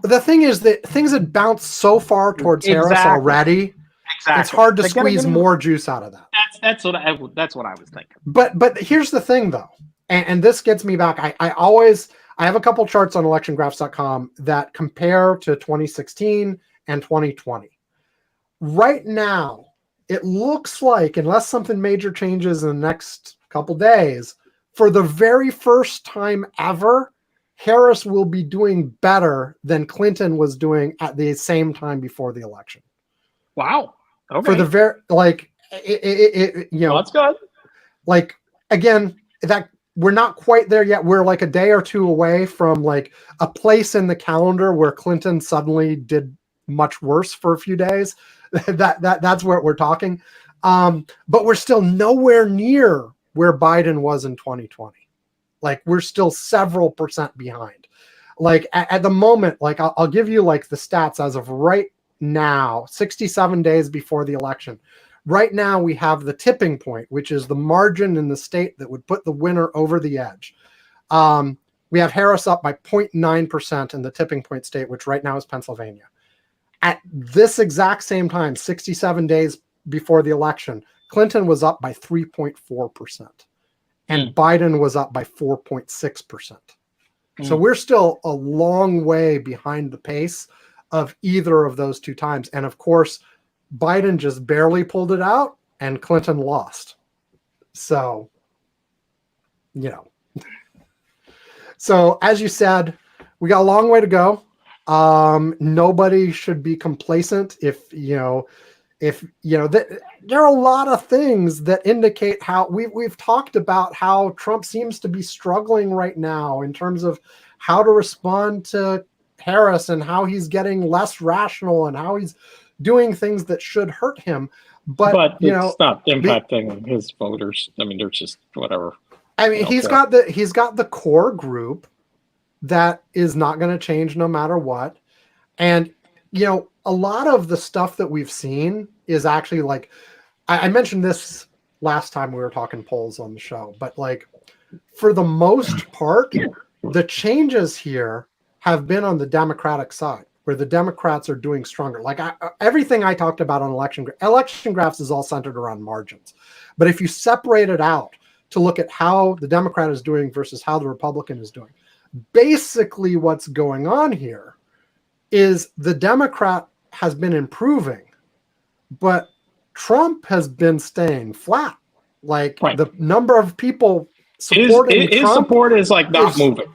the thing is that things had bounced so far towards Harris already exactly. It's hard to squeeze more juice out of that. That's what I was thinking. But here's the thing, though, and this gets me back. I have a couple charts on electiongraphs.com that compare to 2016 and 2020. Right now, it looks like, unless something major changes in the next couple days, for the very first time ever, Harris will be doing better than Clinton was doing at the same time before the election. Wow. Okay. For the very, like, that's good. Like, again, that we're not quite there yet. We're like a day or two away from like a place in the calendar where Clinton suddenly did much worse for a few days. That's where we're talking. But we're still nowhere near where Biden was in 2020. Like, we're still several percent behind. Like at the moment, like I'll give you like the stats as of right now, 67 days before the election. Right now, we have the tipping point, which is the margin in the state that would put the winner over the edge. We have Harris up by 0.9% in the tipping point state, which right now is Pennsylvania. At this exact same time, 67 days before the election, Clinton was up by 3.4%, and Biden was up by 4.6%. So we're still a long way behind the pace of either of those two times. And of course, Biden just barely pulled it out and Clinton lost. So, you know. So as you said, we got a long way to go. Nobody should be complacent if there are a lot of things that indicate how we've talked about how Trump seems to be struggling right now in terms of how to respond to Harris and how he's getting less rational and how he's doing things that should hurt him. But it's not impacting his voters. I mean, they're just whatever. I mean, he's got the core group that is not going to change no matter what. And, a lot of the stuff that we've seen is actually like, I mentioned this last time we were talking polls on the show, but like for the most part, the changes here have been on the Democratic side, where the Democrats are doing stronger. Like everything I talked about on election graphs is all centered around margins. But if you separate it out to look at how the Democrat is doing versus how the Republican is doing, basically what's going on here is the Democrat has been improving, but Trump has been staying flat. Like the number of people supporting his Trump support is like not moving.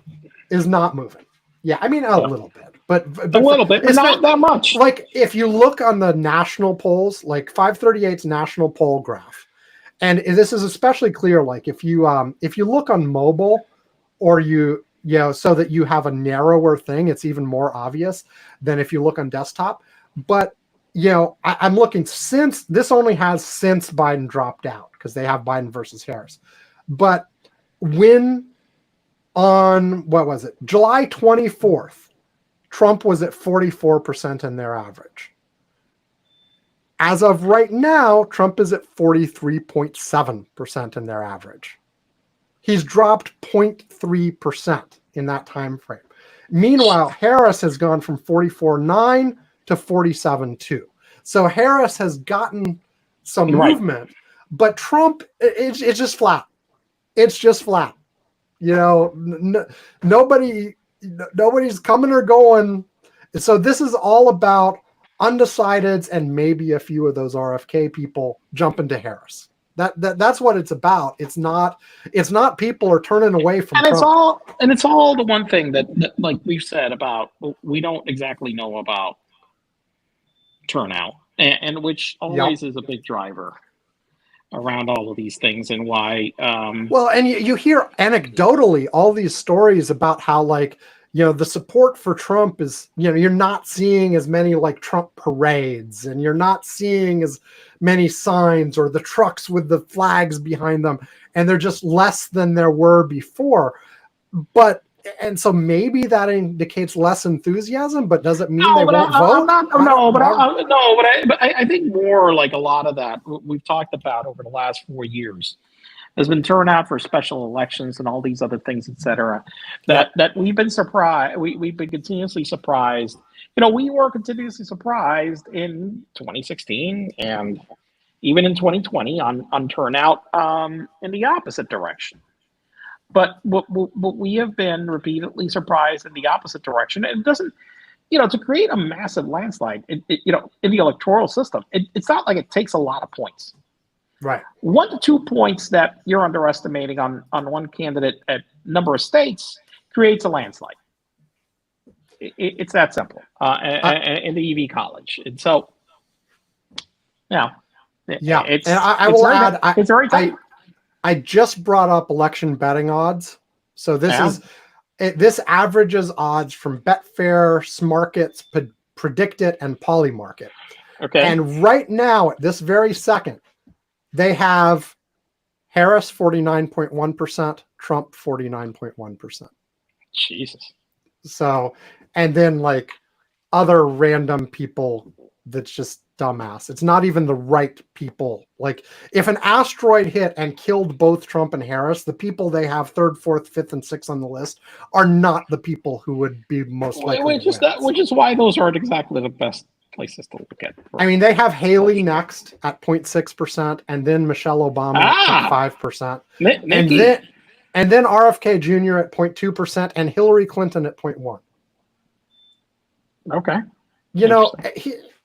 Is not moving. Yeah, I mean a little bit, but a little bit, but not that much. Like if you look on the national polls, like 538's national poll graph, and this is especially clear. Like if you look on mobile, or so that you have a narrower thing, it's even more obvious than if you look on desktop. But I'm looking since Biden dropped out, because they have Biden versus Harris. But when on July 24th, Trump was at 44% in their average. As of right now, Trump is at 43.7% in their average. He's dropped 0.3% in that time frame. Meanwhile, Harris has gone from 44.9 to 47.2. So Harris has gotten some movement, but Trump, it's just flat. It's just flat. Nobody's coming or going. So this is all about undecideds and maybe a few of those RFK people jumping to Harris. That's what it's about. It's not people are turning away from Trump. It's all the one thing that like we've said about, we don't exactly know about turnout, and which always is a big driver around all of these things, and why well, and you hear anecdotally all these stories about how the support for Trump is, you're not seeing as many like Trump parades, and you're not seeing as many signs or the trucks with the flags behind them, and they're just less than there were before. And so maybe that indicates less enthusiasm, but does it mean they won't vote? I think more like a lot of that we've talked about over the last 4 years has been turnout for special elections and all these other things, et cetera, that we've been surprised. We've been continuously surprised we were continuously surprised in 2016 and even in 2020 on turnout in the opposite direction. But we have been repeatedly surprised in the opposite direction. And it doesn't, to create a massive landslide, in the electoral system, it's not like it takes a lot of points. Right. 1 to 2 points that you're underestimating on one candidate at number of states creates a landslide. It's that simple in the EV college. And so, yeah. It's, and I will add, it's very tight. I just brought up election betting odds. So this averages odds from Betfair, Smarkets, Predict-It, and Polymarket. Okay. And right now, at this very second, they have Harris 49.1%, Trump 49.1%. Jesus. So, and then like other random people that's just dumbass. It's not even the right people. Like if an asteroid hit and killed both Trump and Harris, the people they have third, fourth, fifth, and sixth on the list are not the people who would be most likely. Which is why those aren't exactly the best places to look at. I mean, they have Haley next at 0.6%, and then Michelle Obama at 5%, and then RFK Jr. at 0.2%, and Hillary Clinton at 0.1%. Okay.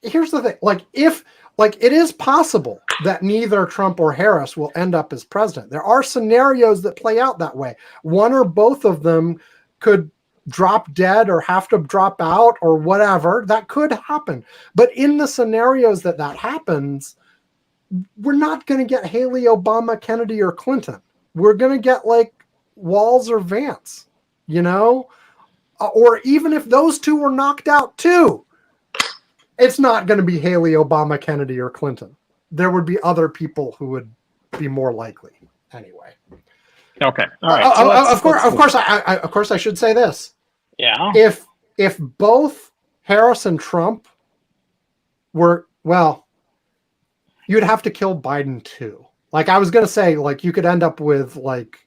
Here's the thing. Like it is possible that neither Trump or Harris will end up as president. There are scenarios that play out that way. One or both of them could drop dead or have to drop out or whatever. That could happen. But in the scenarios that happens, we're not going to get Haley, Obama, Kennedy, or Clinton. We're going to get like Walz or Vance, or even if those two were knocked out too, it's not going to be Haley, Obama, Kennedy, or Clinton. There would be other people who would be more likely anyway. Okay. All right. Of course, I should say this. Yeah. If both Harris and Trump were, well, you'd have to kill Biden too. Like I was going to say, like you could end up with like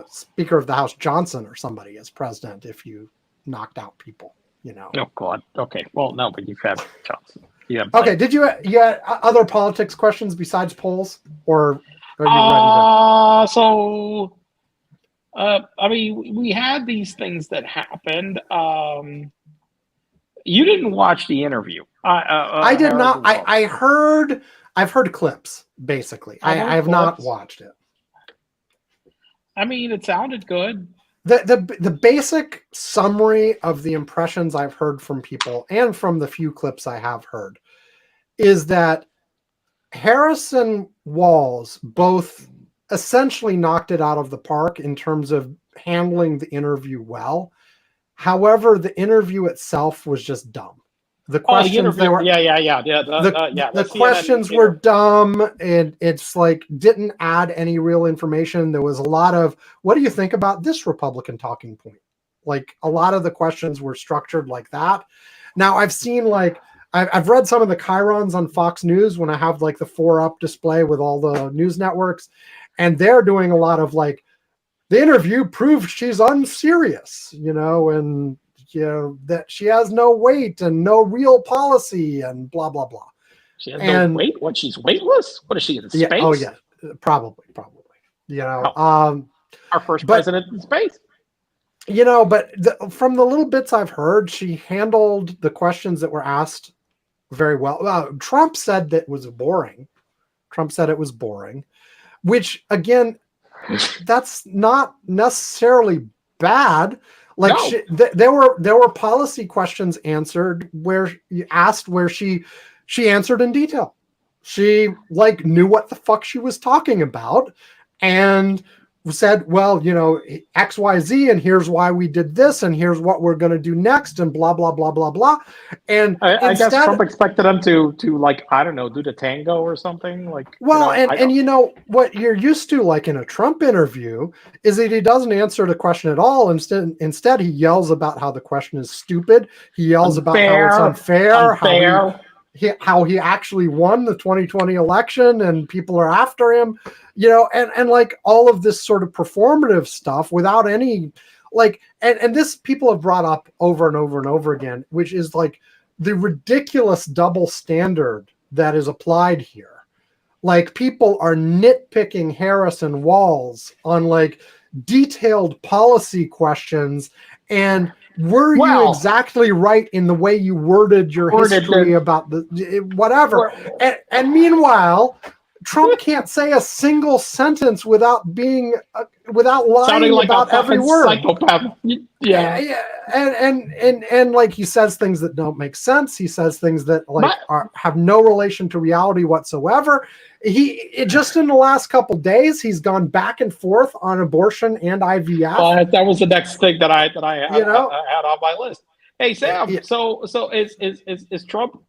Speaker of the House Johnson or somebody as president if you knocked out people. Oh God. Okay. Well, no, but you've had Johnson. Yeah. Okay. Did you had other politics questions besides polls, or are you ready to? So, I mean, we had these things that happened. You didn't watch the interview. I did not. I've heard clips. Basically, I have not watched it. I mean, it sounded good. The basic summary of the impressions I've heard from people and from the few clips I have heard is that Harris and Walz both essentially knocked it out of the park in terms of handling the interview well. However, the interview itself was just dumb. The questions the questions were dumb, and it's like didn't add any real information. There was a lot of, what do you think about this Republican talking point? Like a lot of the questions were structured like that. Now I've seen I've read some of the chyrons on Fox News when I have like the 4-up display with all the news networks, and they're doing a lot of like the interview proved she's unserious, and that she has no weight and no real policy and blah, blah, blah. She has no weight? What, she's weightless? What is she, in space? Oh, yeah. Probably. Our first president in space. But from the little bits I've heard, she handled the questions that were asked very well. Trump said that was boring. Which, again, that's not necessarily bad. Like no. There were policy questions answered where you asked where she answered in detail. She knew what the fuck she was talking about and said, well, XYZ, and here's why we did this, and here's what we're going to do next, and blah, blah, blah, blah, blah. And I guess Trump expected them to I don't know, do the tango or something. What you're used to, like in a Trump interview, is that he doesn't answer the question at all. Instead, he yells about how the question is stupid. He yells about how it's unfair. How he actually won the 2020 election and people are after him, and like all of this sort of performative stuff without any like, and this people have brought up over and over and over again, which is like the ridiculous double standard that is applied here. Like, people are nitpicking Harris and Walz on like detailed policy questions, and were you exactly right in the way you worded your history about the whatever? And meanwhile, Trump can't say a single sentence without being without lying like about every word. Psychopath. Yeah. And like, he says things that don't make sense. He says things that like have no relation to reality whatsoever. Just in the last couple days, he's gone back and forth on abortion and IVF. That was the next thing that I had on my list. Hey Sam, so is Trump,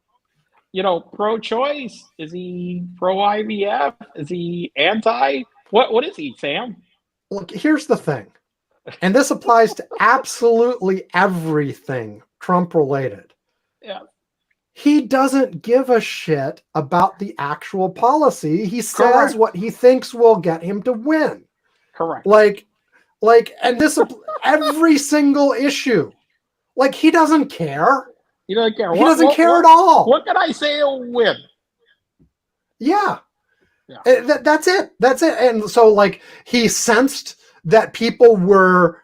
pro-choice? Is he pro-IVF? Is he anti? What is he, Sam? Look, here's the thing, and this applies to absolutely everything Trump related. Yeah. He doesn't give a shit about the actual policy. He says Correct. what he thinks will get him to win. Correct. Like, and this every single issue. Like, he doesn't care. He doesn't care. He doesn't care at all. What can I say he'll win? Yeah. That's it. And so, like, he sensed that people were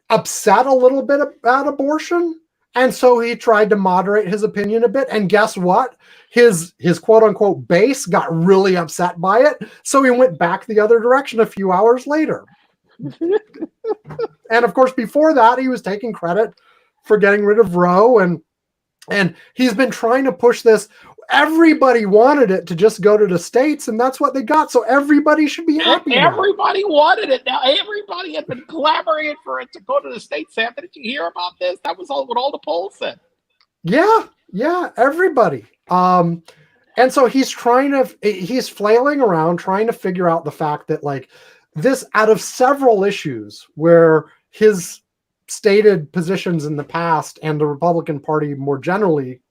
upset a little bit about abortion, and so he tried to moderate his opinion a bit. And guess what? His quote unquote base got really upset by it, so he went back the other direction a few hours later. And of course, before that, he was taking credit for getting rid of Roe, and he's been trying to push this. Everybody wanted it to just go to the states, and that's what they got. So everybody should be happy. Everybody wanted it. Now everybody had been clamoring for it to go to the states. Sam, did you hear about this? That was what all the polls said. Yeah, everybody. And so he's flailing around trying to figure out the fact that, like, this, out of several issues where his stated positions in the past and the Republican Party more generally,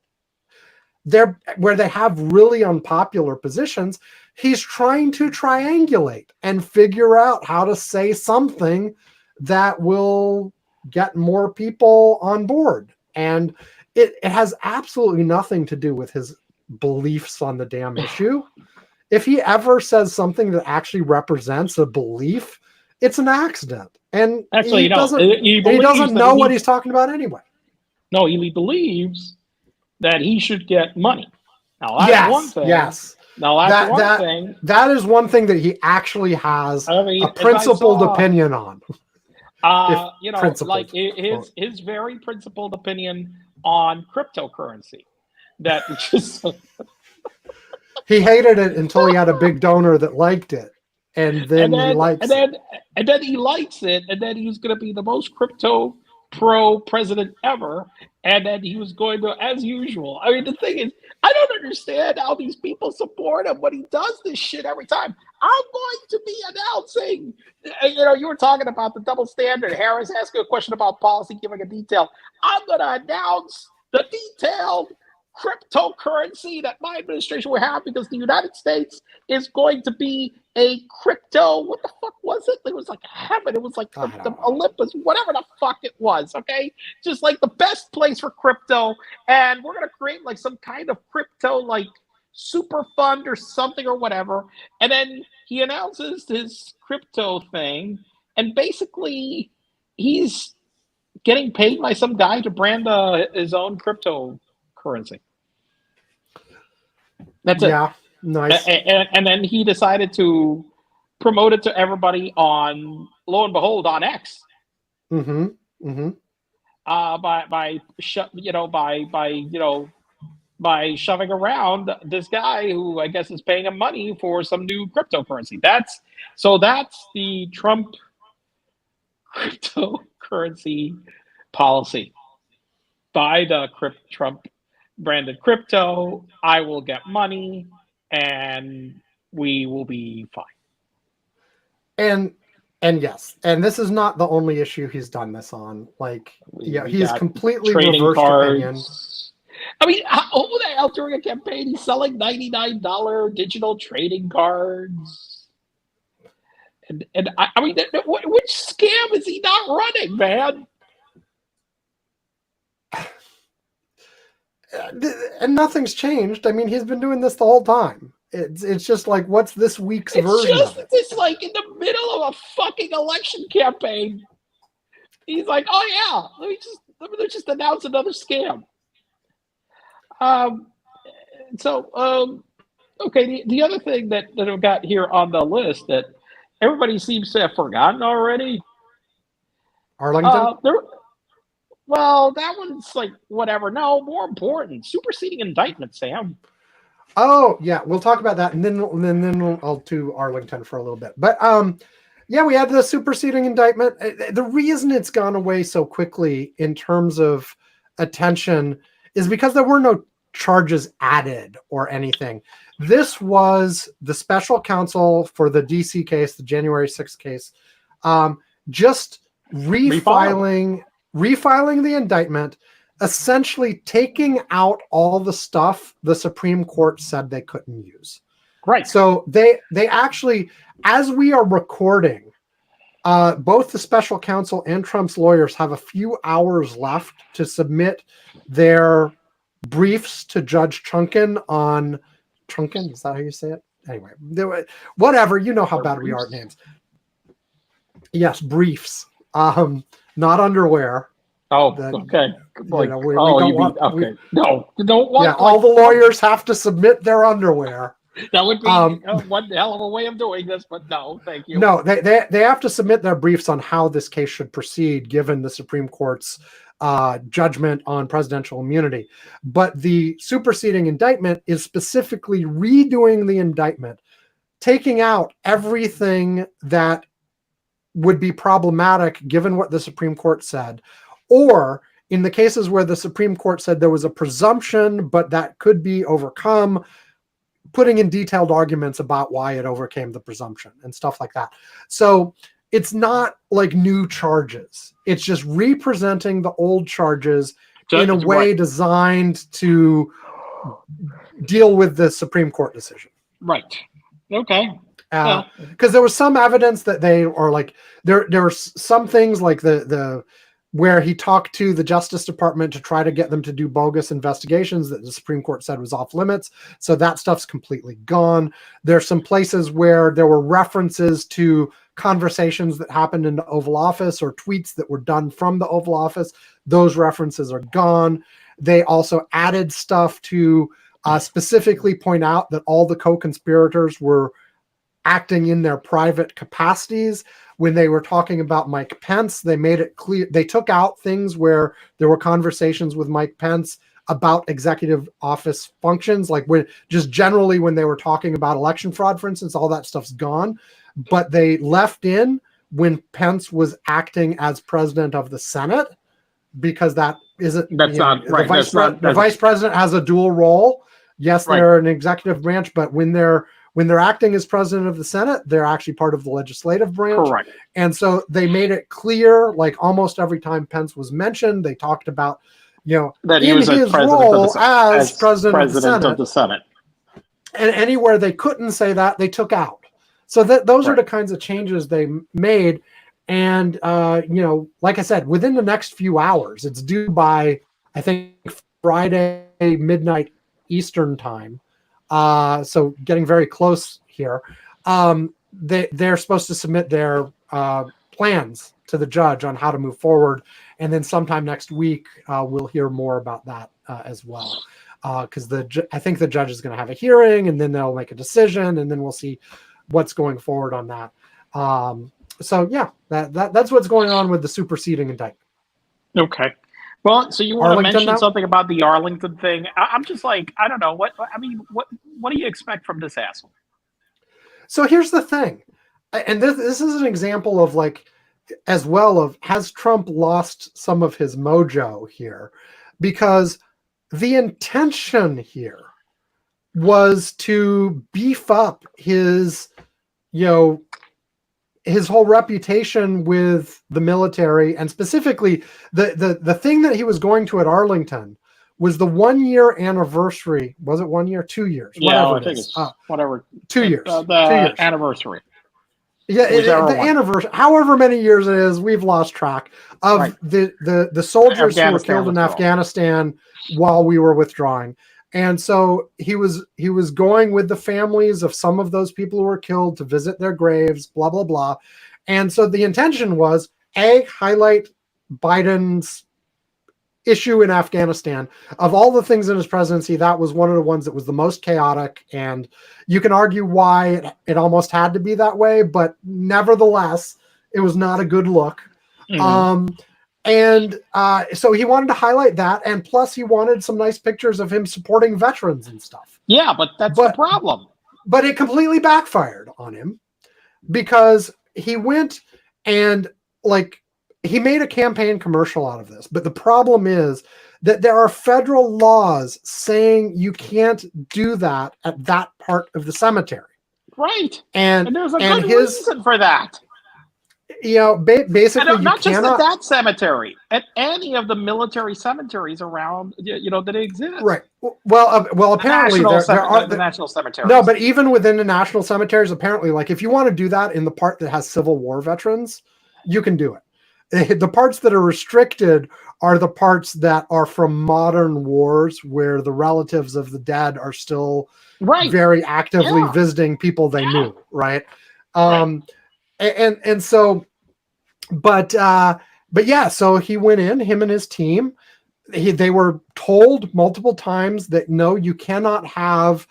where they have really unpopular positions, he's trying to triangulate and figure out how to say something that will get more people on board. And it has absolutely nothing to do with his beliefs on the damn issue. If he ever says something that actually represents a belief, it's an accident. And actually, he doesn't know what he's talking about anyway. No, he believes that he should get money. Now that's one thing. Yes. Now that's one thing. That is one thing that he actually has a principled opinion on. Like his very principled opinion on cryptocurrency. That just he hated it until he had a big donor that liked it. And then he likes it. And then he likes it, and then he's going to be the most crypto pro president ever, and then he was going to, as usual. I mean, the thing is, I don't understand how these people support him when he does this shit every time. I'm going to be announcing, you were talking about the double standard. Harris asked you a question about policy, giving a detail. I'm going to announce the detailed cryptocurrency that my administration will have, because the United States is going to be a crypto. What the fuck was it? It was like heaven. It was like the Olympus, whatever the fuck it was. Okay, just like the best place for crypto, and we're gonna create like some kind of crypto like super fund or something or whatever. And then he announces his crypto thing, and basically he's getting paid by some guy to brand his own cryptocurrency. That's it. Yeah, nice. And then he decided to promote it to everybody on, lo and behold, on X. By shoving around this guy who I guess is paying him money for some new cryptocurrency. That's the Trump cryptocurrency policy. Buy the Trump branded crypto, I will get money, and we will be fine. And yes, and this is not the only issue he's done this on. Like, he's completely reversed opinion. I mean, who the hell during a campaign he's selling $99 digital trading cards? And I mean, which scam is he not running, man? And nothing's changed. I mean, he's been doing this the whole time. It's just like, what's this week's version of it? It's like in the middle of a fucking election campaign. He's like, oh yeah, let me just announce another scam. Okay, the other thing that I've got here on the list that everybody seems to have forgotten already. Arlington? Well, that one's like whatever. No, more important, superseding indictment, Sam. Oh yeah, we'll talk about that, and then I'll do Arlington for a little bit. But yeah, we had the superseding indictment. The reason it's gone away so quickly in terms of attention is because there were no charges added or anything. This was the special counsel for the DC case, the January 6th case, just refiling the indictment, essentially taking out all the stuff the Supreme Court said they couldn't use. Right. So they actually, as we are recording, both the special counsel and Trump's lawyers have a few hours left to submit their briefs to Judge Chunkin on Chunkin. Is that how you say it? Anyway, whatever. You know how bad we are at names. Yes, briefs. Not underwear. Oh, okay. Like, we don't want. Okay. No, you don't want. Yeah, all the lawyers have to submit their underwear. That would be one hell of a way of doing this, but no, thank you. No, they have to submit their briefs on how this case should proceed, given the Supreme Court's judgment on presidential immunity. But the superseding indictment is specifically redoing the indictment, taking out everything that would be problematic given what the Supreme Court said, or in the cases where the Supreme Court said there was a presumption, but that could be overcome, putting in detailed arguments about why it overcame the presumption and stuff like that. So it's not like new charges. It's just representing the old charges in a way designed to deal with the Supreme Court decision. Right. Okay. Because there was some evidence that they are like, there were some things like the where he talked to the Justice Department to try to get them to do bogus investigations that the Supreme Court said was off limits. So that stuff's completely gone. There's some places where there were references to conversations that happened in the Oval Office or tweets that were done from the Oval Office. Those references are gone. They also added stuff to specifically point out that all the co-conspirators were acting in their private capacities. When they were talking about Mike Pence, they made it clear. They took out things where there were conversations with Mike Pence about executive office functions, like when just generally when they were talking about election fraud, for instance, all that stuff's gone. But they left in when Pence was acting as president of the Senate, because that isn't. That's not right. The vice president has a dual role. Yes, they're an executive branch, but when they're acting as president of the Senate, they're actually part of the legislative branch. Correct. And so they made it clear, like almost every time Pence was mentioned, they talked about, that he was his role as president of the Senate. And anywhere they couldn't say that, they took out. So those are the kinds of changes they made. And, like I said, within the next few hours, it's due by, I think, Friday midnight Eastern time. So getting very close here. They're supposed to submit their plans to the judge on how to move forward. And then sometime next week, we'll hear more about that as well. Because I think the judge is going to have a hearing, and then they'll make a decision, and then we'll see what's going forward on that. So yeah, that's what's going on with the superseding indictment. Okay. Well, so you want to mention something about the Arlington thing? I'm just like, I don't know. What do you expect from this asshole? So here's the thing. And this is an example of as well of, has Trump lost some of his mojo here? Because the intention here was to beef up his, his whole reputation with the military, and specifically the thing that he was going to at Arlington was the 1 year anniversary. Was it 1 year? 2 years? Yeah, I think it's whatever. 2 years. The 2 years. Anniversary. Yeah, the anniversary, however many years it is, we've lost track of the soldiers who were killed in Afghanistan while we were withdrawing. And so he was going with the families of some of those people who were killed to visit their graves, blah, blah, blah. And so the intention was, highlight Biden's issue in Afghanistan. Of all the things in his presidency, that was one of the ones that was the most chaotic. And you can argue why it almost had to be that way, but nevertheless, it was not a good look. Mm-hmm. So he wanted to highlight that, and plus he wanted some nice pictures of him supporting veterans and stuff. Yeah, but that's the problem. But it completely backfired on him because he went and he made a campaign commercial out of this. But the problem is that there are federal laws saying you can't do that at that part of the cemetery. Right. And there's a good reason for that. Basically, not just at that cemetery, at any of the military cemeteries around, that exist. Right. Well, apparently there are the national cemeteries. No, but even within the national cemeteries, apparently, if you want to do that in the part that has Civil War veterans, you can do it. The parts that are restricted are the parts that are from modern wars, where the relatives of the dead are still very actively visiting people they knew. Right. And so, but yeah, so he went in, him and his team, they were told multiple times that, no, you cannot have,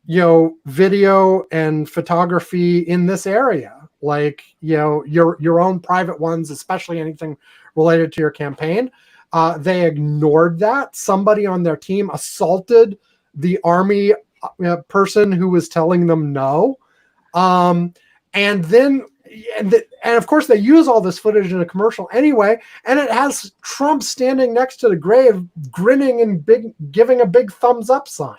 video and photography in this area. Your own private ones, especially anything related to your campaign. They ignored that. Somebody on their team assaulted the Army person who was telling them no. And of course they use all this footage in a commercial anyway, and it has Trump standing next to the grave, grinning and giving a big thumbs up sign.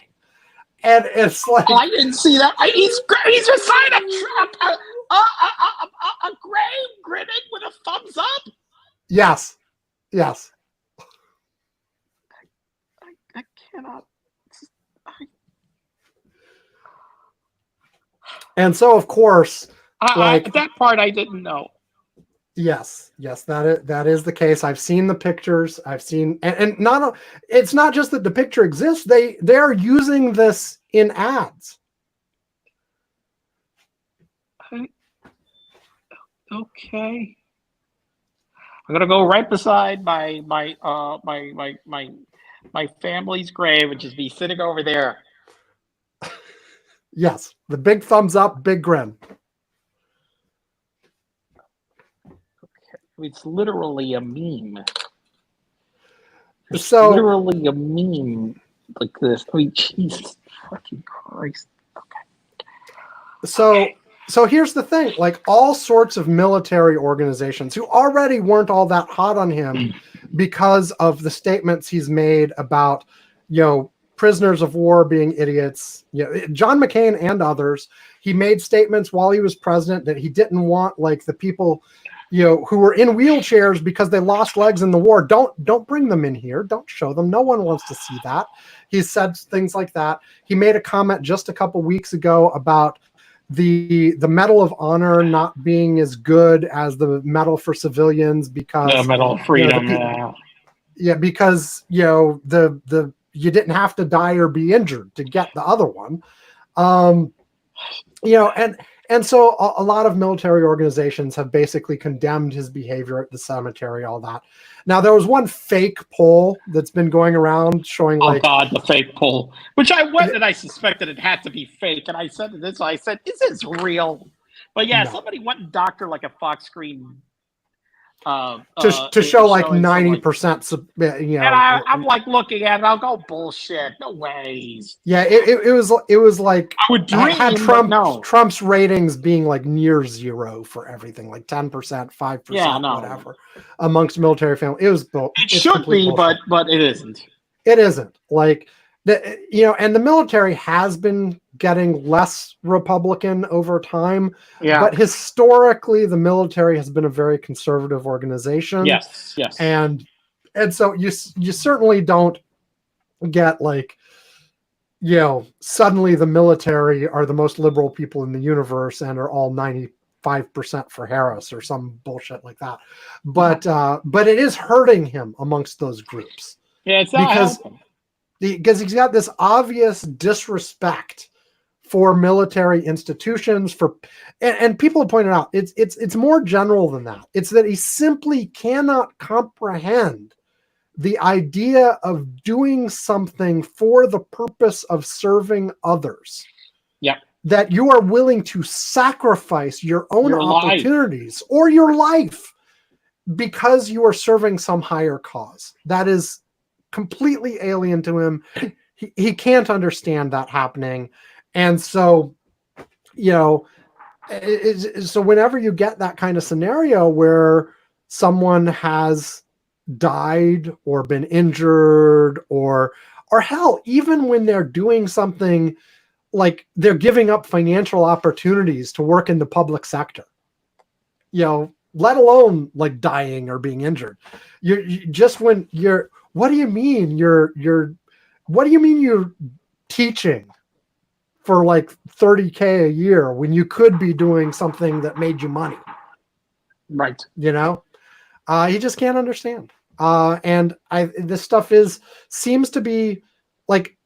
And it's like, I didn't see that. He's beside a grave, grinning with a thumbs up. Yes. I cannot. And so, of course, that part I didn't know. Yes, that is the case. I've seen the pictures. I've seen, and it's not just that the picture exists. They're using this in ads. Okay, I'm gonna go right beside my family's grave and just be sitting over there. Yes, the big thumbs up, big grin. It's literally a meme. It's so literally a meme like this. I mean, Jesus fucking Christ. Okay. So here's the thing, all sorts of military organizations who already weren't all that hot on him because of the statements he's made about, prisoners of war being idiots. John McCain and others, he made statements while he was president that he didn't want the people who were in wheelchairs because they lost legs in the war. Don't bring them in here. Don't show them. No one wants to see that. He said things like that. He made a comment just a couple weeks ago about the Medal of Honor not being as good as the Medal for Civilians because the Medal of Freedom. Because the you didn't have to die or be injured to get the other one. And so a lot of military organizations have basically condemned his behavior at the cemetery, all that. Now, there was one fake poll that's been going around showing the fake poll, which I suspected it had to be fake. And I said to this, is this real? But yeah, somebody went and doctored a Fox screen to show 90%. And I'm looking at it, I'll go, bullshit, no ways. Yeah, it was like I would dream, had Trump's ratings being near zero for everything, 10%, 5%, whatever, amongst military family. It was it should be, bullshit. but it isn't. It isn't. And the military has been getting less Republican over time. Yeah. But historically, the military has been a very conservative organization. Yes. And so you certainly don't get suddenly the military are the most liberal people in the universe and are all 95% 5% for Harris or some bullshit like that. But it is hurting him amongst those groups. Yeah, it's not helping. Because he's got this obvious disrespect for military institutions, and people have pointed out it's more general than that. It's that he simply cannot comprehend the idea of doing something for the purpose of serving others. Yeah. That you are willing to sacrifice your own opportunities or your life because you are serving some higher cause. That is completely alien to him. He can't understand that happening. And so, so whenever you get that kind of scenario where someone has died or been injured or hell, even when they're doing something like they're giving up financial opportunities to work in the public sector, let alone like dying or being injured. What do you mean you're teaching for like $30K a year when you could be doing something that made you money? Right. He just can't understand. And this stuff seems to be like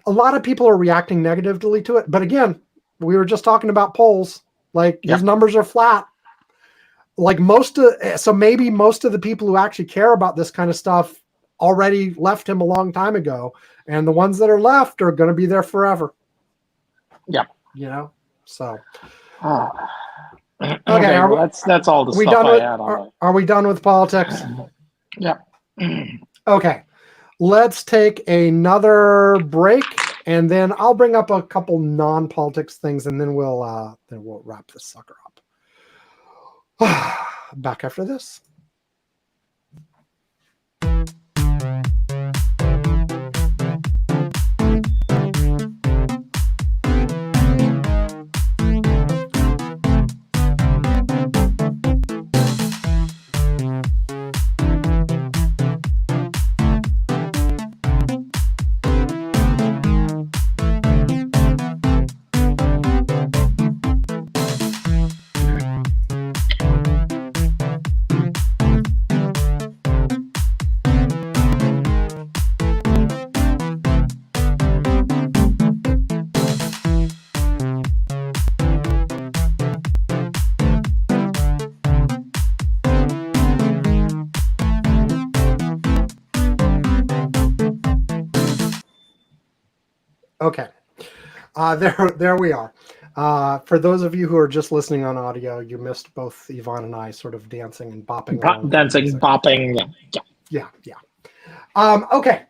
a lot of people are reacting negatively to it. But again, we were just talking about polls. Like his numbers are flat. Like maybe most of the people who actually care about this kind of stuff already left him a long time ago, and the ones that are left are going to be there forever. Yeah. So. Okay, that's all the stuff I had on it. Are we done with politics? Yeah. Okay. Let's take another break, and then I'll bring up a couple non-politics things, and then we'll wrap this sucker up. Back after this. Okay. There we are. For those of you who are just listening on audio, you missed both Yvonne and I sort of dancing and bopping. Bopping. Yeah. Okay.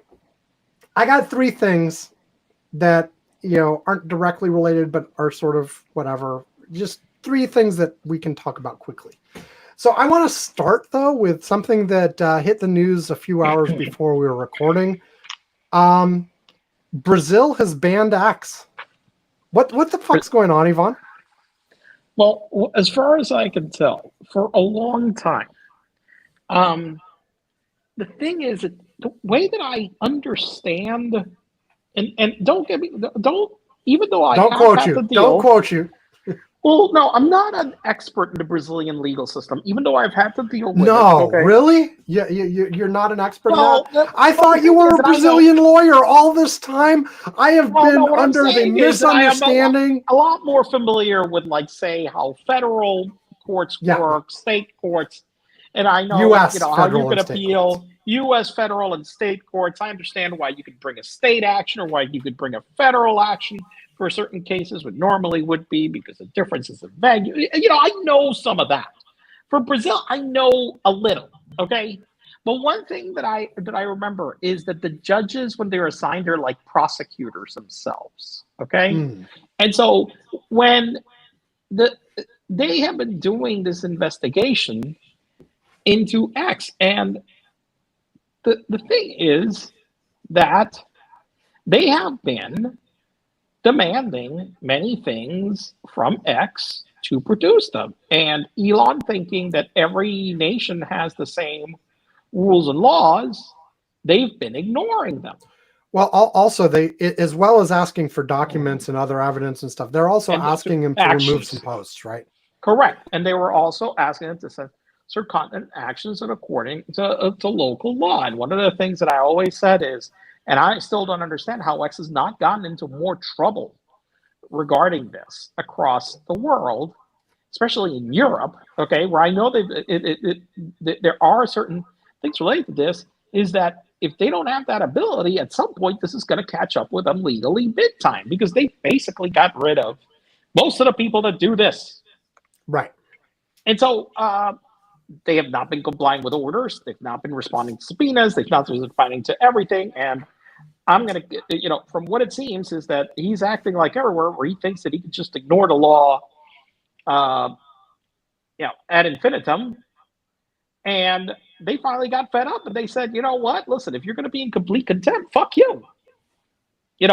I got 3 things that, aren't directly related, but are sort of whatever. Just 3 things that we can talk about quickly. So I want to start, though, with something that hit the news a few hours before we were recording. Brazil has banned X. What the fuck's going on, Yvonne? Well, as far as I can tell, for a long time, the thing is that the way that I understand, and don't even though I don't quote you. Well, no, I'm not an expert in the Brazilian legal system, even though I've had to deal with it. Okay. Really? You're not an expert in that? I thought you were a Brazilian lawyer all this time. I have been under the misunderstanding. A lot more familiar with, like, say, how federal courts work, state courts, and I know how you can appeal U.S. federal and state courts. I understand why you could bring a state action or why you could bring a federal action for certain cases would normally would be because of differences of value. I know some of that. For Brazil, I know a little, okay? But one thing that I remember is that the judges, when they're assigned, are like prosecutors themselves, okay? And so when they have been doing this investigation into X, and the thing is that they have been demanding many things from X to produce them. And Elon, thinking that every nation has the same rules and laws, they've been ignoring them. Well, also, they, as well as asking for documents and other evidence and stuff, they're also asking him to remove some posts, right? Correct. And they were also asking them to censor content actions and according to local law. And one of the things that I always said is, and I still don't understand how X has not gotten into more trouble regarding this across the world, especially in Europe, okay, where I know there are certain things related to this, is that if they don't have that ability, at some point this is going to catch up with them legally big time, because they basically got rid of most of the people that do this. Right. And so they have not been complying with orders. They've not been responding to subpoenas. They've not been responding to everything. And I'm going to, from what it seems is that he's acting like everywhere where he thinks that he can just ignore the law, ad infinitum. And they finally got fed up and they said, you know what? Listen, if you're going to be in complete contempt, fuck you. It's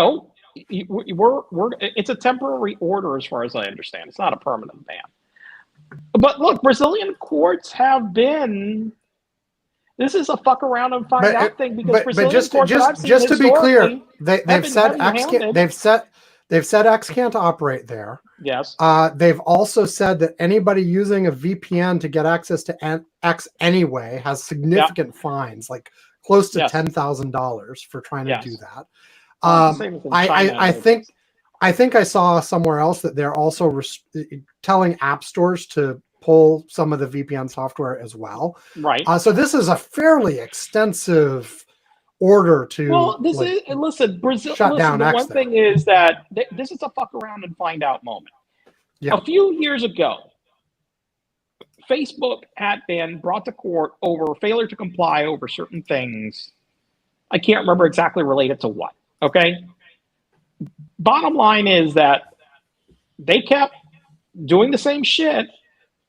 a temporary order as far as I understand. It's not a permanent ban. But look, Brazilian courts have been. This is a fuck around and find out thing, because Brazilian courts, just to be clear, they've said X can't operate there. Yes. They've also said that anybody using a VPN to get access to X anyway has significant fines, like close to $10,000 for trying to do that. I think I saw somewhere else that they're also telling app stores to pull some of the VPN software as well. Right. So this is a fairly extensive order to. Well, listen, Brazil. Shut down the X one thing is that this is a fuck around and find out moment. Yeah. A few years ago, Facebook had been brought to court over failure to comply over certain things. I can't remember exactly related to what. Okay. Bottom line is that they kept doing the same shit.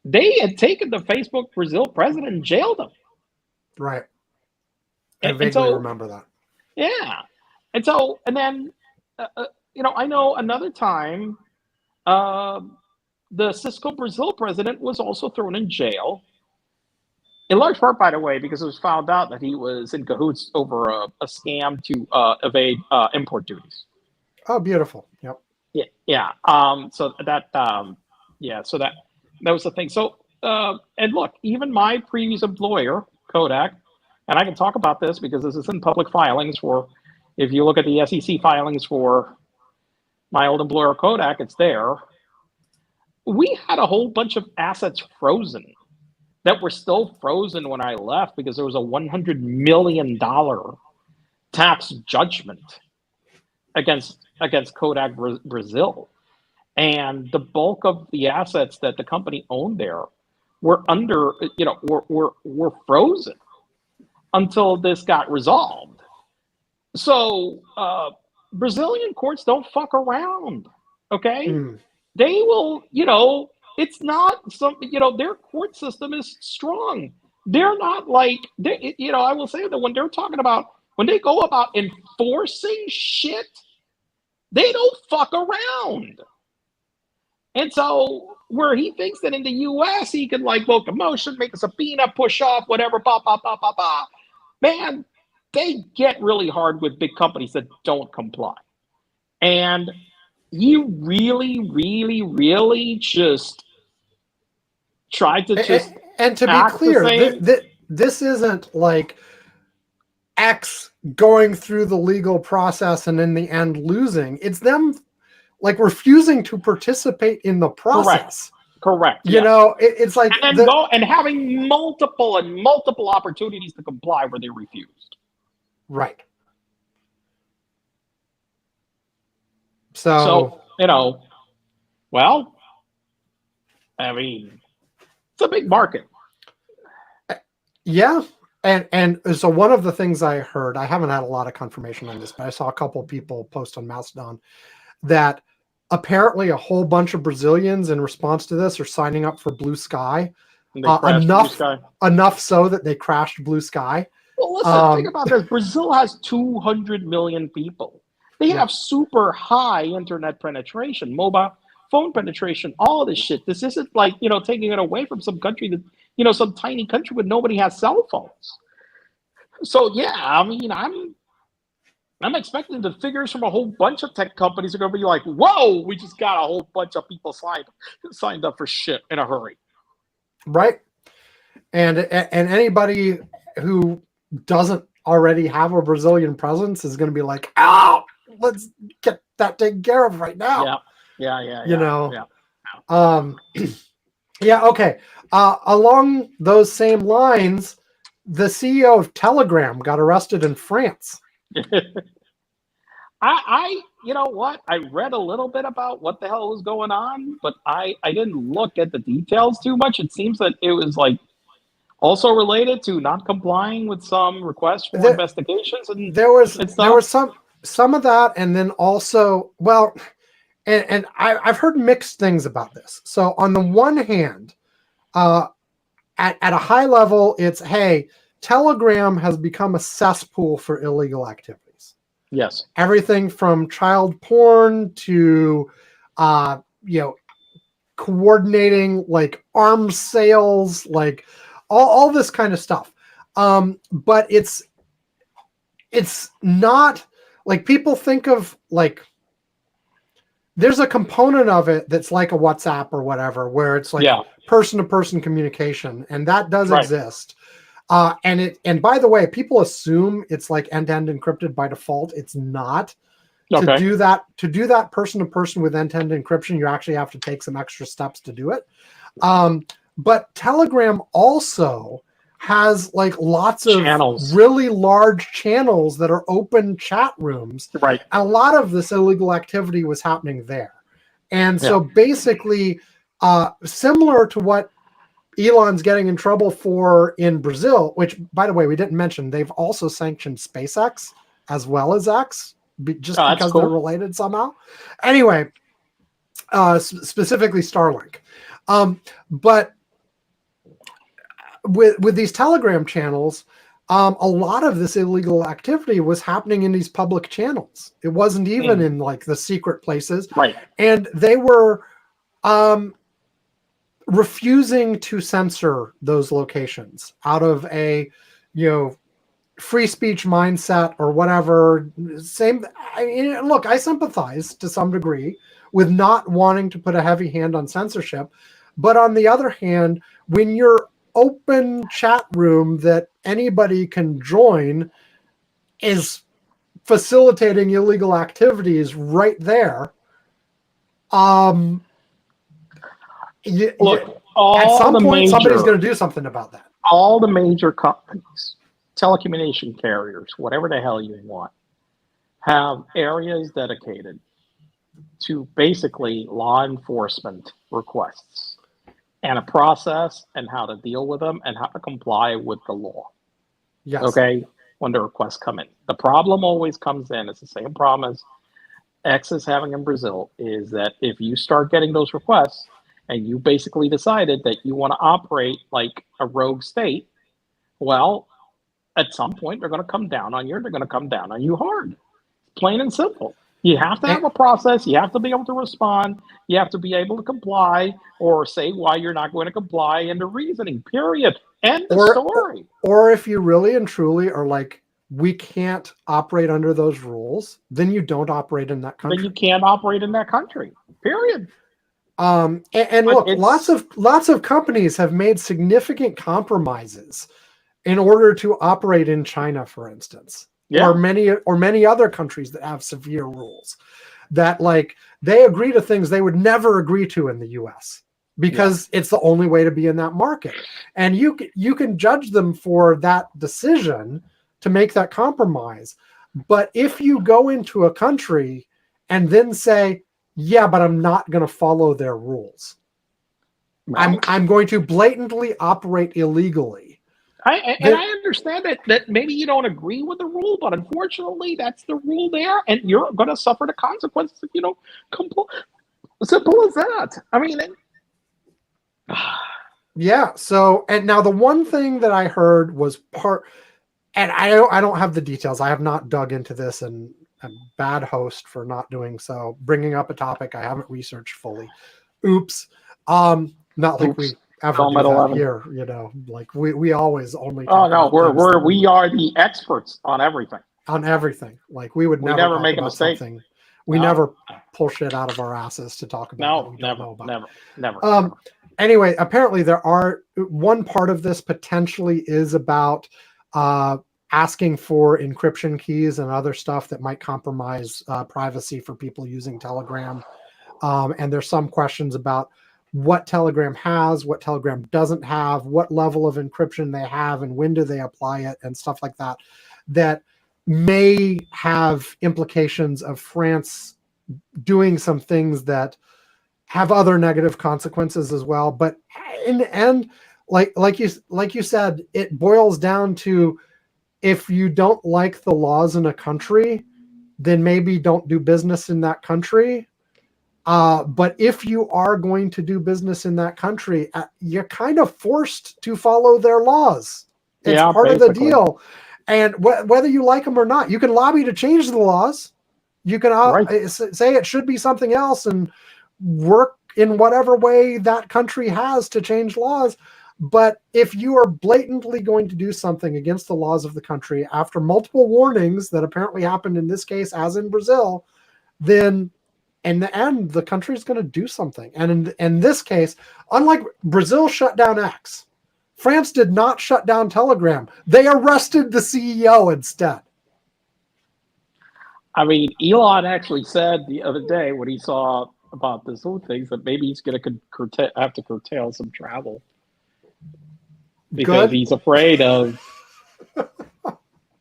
They had taken the Facebook Brazil president and jailed him. Right. I vaguely remember that. Yeah. And then, I know another time, the Cisco Brazil president was also thrown in jail. In large part, by the way, because it was found out that he was in cahoots over a scam to evade import duties. Oh, beautiful. Yep. Yeah. So that was the thing. So, and look, even my previous employer, Kodak, and I can talk about this because this is in public filings if you look at the SEC filings for my old employer, Kodak, it's there. We had a whole bunch of assets frozen that were still frozen when I left because there was a $100 million tax judgment against Kodak Brazil. And the bulk of the assets that the company owned there were were frozen until this got resolved. So Brazilian courts don't fuck around, okay? They will, it's not their court system is strong. They're not like, I will say that when they go about enforcing shit, they don't fuck around. And so where he thinks that in the U.S. he can vote a motion, make a subpoena, push off, whatever, man, they get really hard with big companies that don't comply. And you really, really, really just try to just and to be clear, this isn't like X going through the legal process and in the end losing. It's them refusing to participate in the process. Correct. It's like and having multiple opportunities to comply where they refused. Right. So well, I mean, it's a big market. Yeah. And so one of the things I heard, I haven't had a lot of confirmation on this, but I saw a couple of people post on Mastodon that apparently a whole bunch of Brazilians in response to this are signing up for Blue Sky. Enough so that they crashed Blue Sky. Well, listen, think about this. Brazil has 200 million people. They have super high internet penetration, mobile phone penetration, all of this shit. This isn't taking it away from some country that, some tiny country where nobody has cell phones. So, yeah, I mean, I'm expecting the figures from a whole bunch of tech companies are going to be like, "Whoa, we just got a whole bunch of people signed up for shit in a hurry." Right. And anybody who doesn't already have a Brazilian presence is going to be like, "Oh, let's get that taken care of right now." Yeah. You know. Yeah. Okay. Along those same lines, the CEO of Telegram got arrested in France. You know what? I read a little bit about what the hell was going on, but I didn't look at the details too much. It seems that it was like also related to not complying with some requests for investigations and there was stuff. some of that, and then also, well, and I've heard mixed things about this. So on the one hand, at a high level, it's, hey, Telegram has become a cesspool for illegal activities. Yes. Everything from child porn to, coordinating like arms sales, like all this kind of stuff. But it's not like people think of, like, there's a component of it that's like a WhatsApp or whatever, where it's like person-to-person communication, and that does exist. And by the way, people assume it's like end-to-end encrypted by default. It's not. Okay. To do that person-to-person with end-to-end encryption, you actually have to take some extra steps to do it. But Telegram also has like lots of really large channels that are open chat rooms. Right. And a lot of this illegal activity was happening there. And so basically, similar to what Elon's getting in trouble for in Brazil, which, by the way, we didn't mention, they've also sanctioned SpaceX as well as X, just because they're related somehow. Anyway, specifically Starlink. But with these Telegram channels, a lot of this illegal activity was happening in these public channels. It wasn't even in like the secret places. Right. And they were refusing to censor those locations out of a, free speech mindset or whatever. Look, I sympathize to some degree with not wanting to put a heavy hand on censorship. But on the other hand, when your open chat room that anybody can join is facilitating illegal activities right there, look, at some point, somebody's going to do something about that. All the major companies, telecommunication carriers, whatever the hell you want, have areas dedicated to basically law enforcement requests and a process and how to deal with them and how to comply with the law. Yes. Okay? When the requests come in. The problem always comes in. It's the same problem as X is having in Brazil, is that if you start getting those requests and you basically decided that you want to operate like a rogue state, well, at some point they're going to come down on you. They're going to come down on you hard. Plain and simple. You have to have a process. You have to be able to respond. You have to be able to comply or say why you're not going to comply, and the reasoning, period. End of story. Or if you really and truly are like, we can't operate under those rules, then you don't operate in that country. Then you can't operate in that country, period. And look, lots of companies have made significant compromises in order to operate in China, for instance. Yeah. Or many other countries that have severe rules that, like, they agree to things they would never agree to in the US because it's the only way to be in that market. And you can judge them for that decision to make that compromise. But if you go into a country and then say, yeah, but I'm not going to follow their rules. Right. I'm going to blatantly operate illegally. I understand that maybe you don't agree with the rule, but unfortunately, that's the rule there, and you're going to suffer the consequences if you don't comply. Simple as that. I mean, yeah. So, and now the one thing that I heard was and I don't have the details. I have not dug into this, and I'm a bad host for not doing so. Bringing up a topic I haven't researched fully. Oops. Not like we ever do that here, like we always only. Oh no, we are the experts on everything. on everything. Like we would We never never talk make a about mistake. something. We No. never pull shit out of our asses to talk about that we don't know about. Never. Anyway, apparently one part of this potentially is about asking for encryption keys and other stuff that might compromise privacy for people using Telegram. And there's some questions about what Telegram has, what Telegram doesn't have, what level of encryption they have, and when do they apply it, and stuff like that, that may have implications of France doing some things that have other negative consequences as well. But in the end, like you said, it boils down to, if you don't like the laws in a country, then maybe don't do business in that country. But if you are going to do business in that country, you're kind of forced to follow their laws. It's part of the deal. And whether you like them or not, you can lobby to change the laws. You can say it should be something else and work in whatever way that country has to change laws. But if you are blatantly going to do something against the laws of the country after multiple warnings that apparently happened in this case, as in Brazil, then in the end, the country is going to do something. And in this case, unlike Brazil shut down X, France did not shut down Telegram. They arrested the CEO instead. I mean, Elon actually said the other day when he saw about this whole thing that maybe he's going to have to curtail some travel because he's afraid of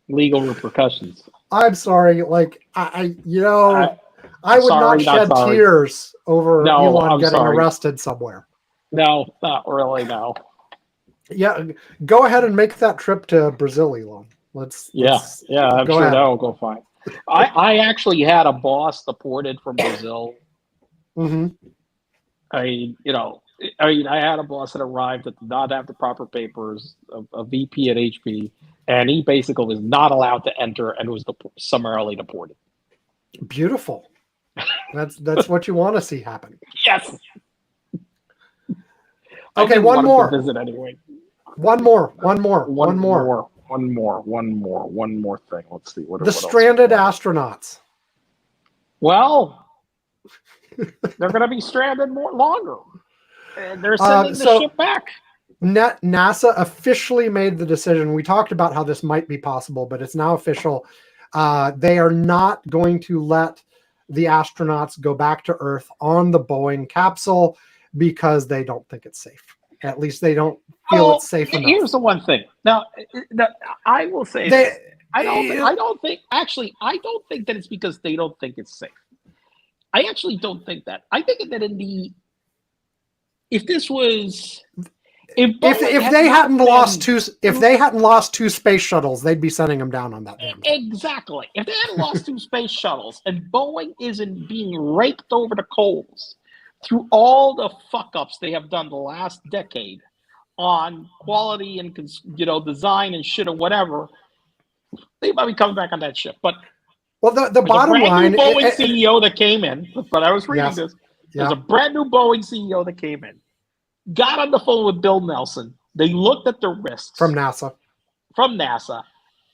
legal repercussions. I'm sorry. Like, I would not shed tears over Elon getting arrested somewhere. No, not really, no. Yeah, go ahead and make that trip to Brazil, Elon. I'm sure that will go fine. I actually had a boss deported from Brazil. Mm-hmm. I had a boss that arrived that did not have the proper papers, a VP at HP, and he basically was not allowed to enter and was summarily deported. Beautiful. That's what you want to see happen. Yes. Okay, one more. Visit anyway. One more thing. Let's see. The stranded astronauts. Well, they're going to be stranded longer. And they're sending the ship back. NASA officially made the decision. We talked about how this might be possible, but it's now official. They are not going to let the astronauts go back to Earth on the Boeing capsule because they don't think it's safe. At least they don't feel it's safe enough. Here's the one thing. Now, I will say this. I don't think that it's because they don't think it's safe. I actually don't think that. I think that if they hadn't lost two space shuttles, they'd be sending them down on that damn thing. Exactly. If they hadn't lost two space shuttles and Boeing isn't being raked over the coals through all the fuck-ups they have done the last decade on quality and design and shit or whatever, they might be coming back on that ship. But the bottom line, Boeing CEO that came in. But I was reading this. There's a brand new Boeing CEO that came in, got on the phone with Bill Nelson. They looked at the risks from NASA,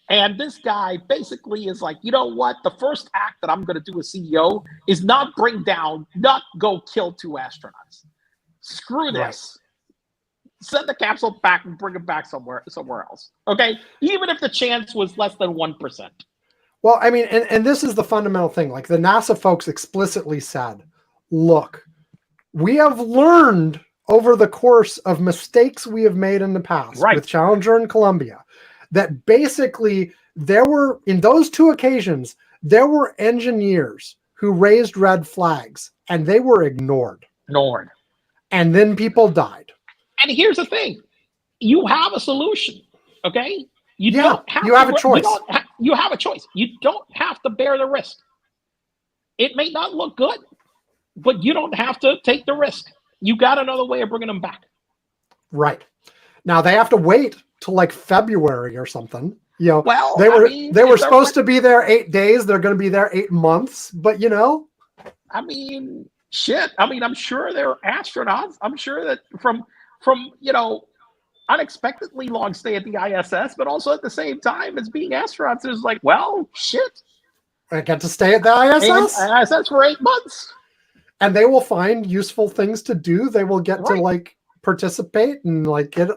and this guy basically is like, you know what? The first act that I'm going to do as CEO is not go kill two astronauts. Screw this. Right. Send the capsule back and bring it back somewhere else. Okay, even if the chance was less than 1%. Well, I mean, and this is the fundamental thing. Like the NASA folks explicitly said, look, we have learned over the course of mistakes we have made in the past with Challenger and Columbia, that basically in those two occasions, there were engineers who raised red flags and they were ignored. And then people died. And here's the thing. You have a solution, okay? You have a choice. You have a choice. You don't have to bear the risk. It may not look good, but you don't have to take the risk. You got another way of bringing them back. Right. Now they have to wait till like February or something. They were supposed to be there 8 days. They're going to be there 8 months. But shit. I'm sure they're astronauts. I'm sure that from unexpectedly long stay at the ISS, but also at the same time as being astronauts, it's like, well, shit. I get to stay at the ISS? ISS for 8 months. And they will find useful things to do. They will get to like participate and like get.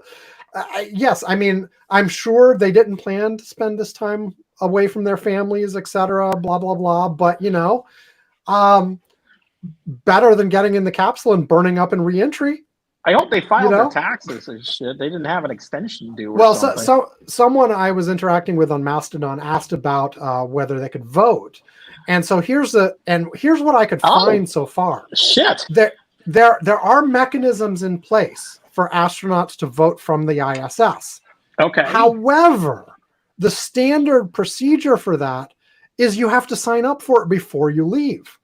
Yes, I mean, I'm sure they didn't plan to spend this time away from their families, etc. Blah blah blah. But better than getting in the capsule and burning up in reentry. I hope they filed their taxes and shit. They didn't have an extension due. So someone I was interacting with on Mastodon asked about whether they could vote. And so here's what I could find so far. Shit. There are mechanisms in place for astronauts to vote from the ISS. Okay. However, the standard procedure for that is you have to sign up for it before you leave.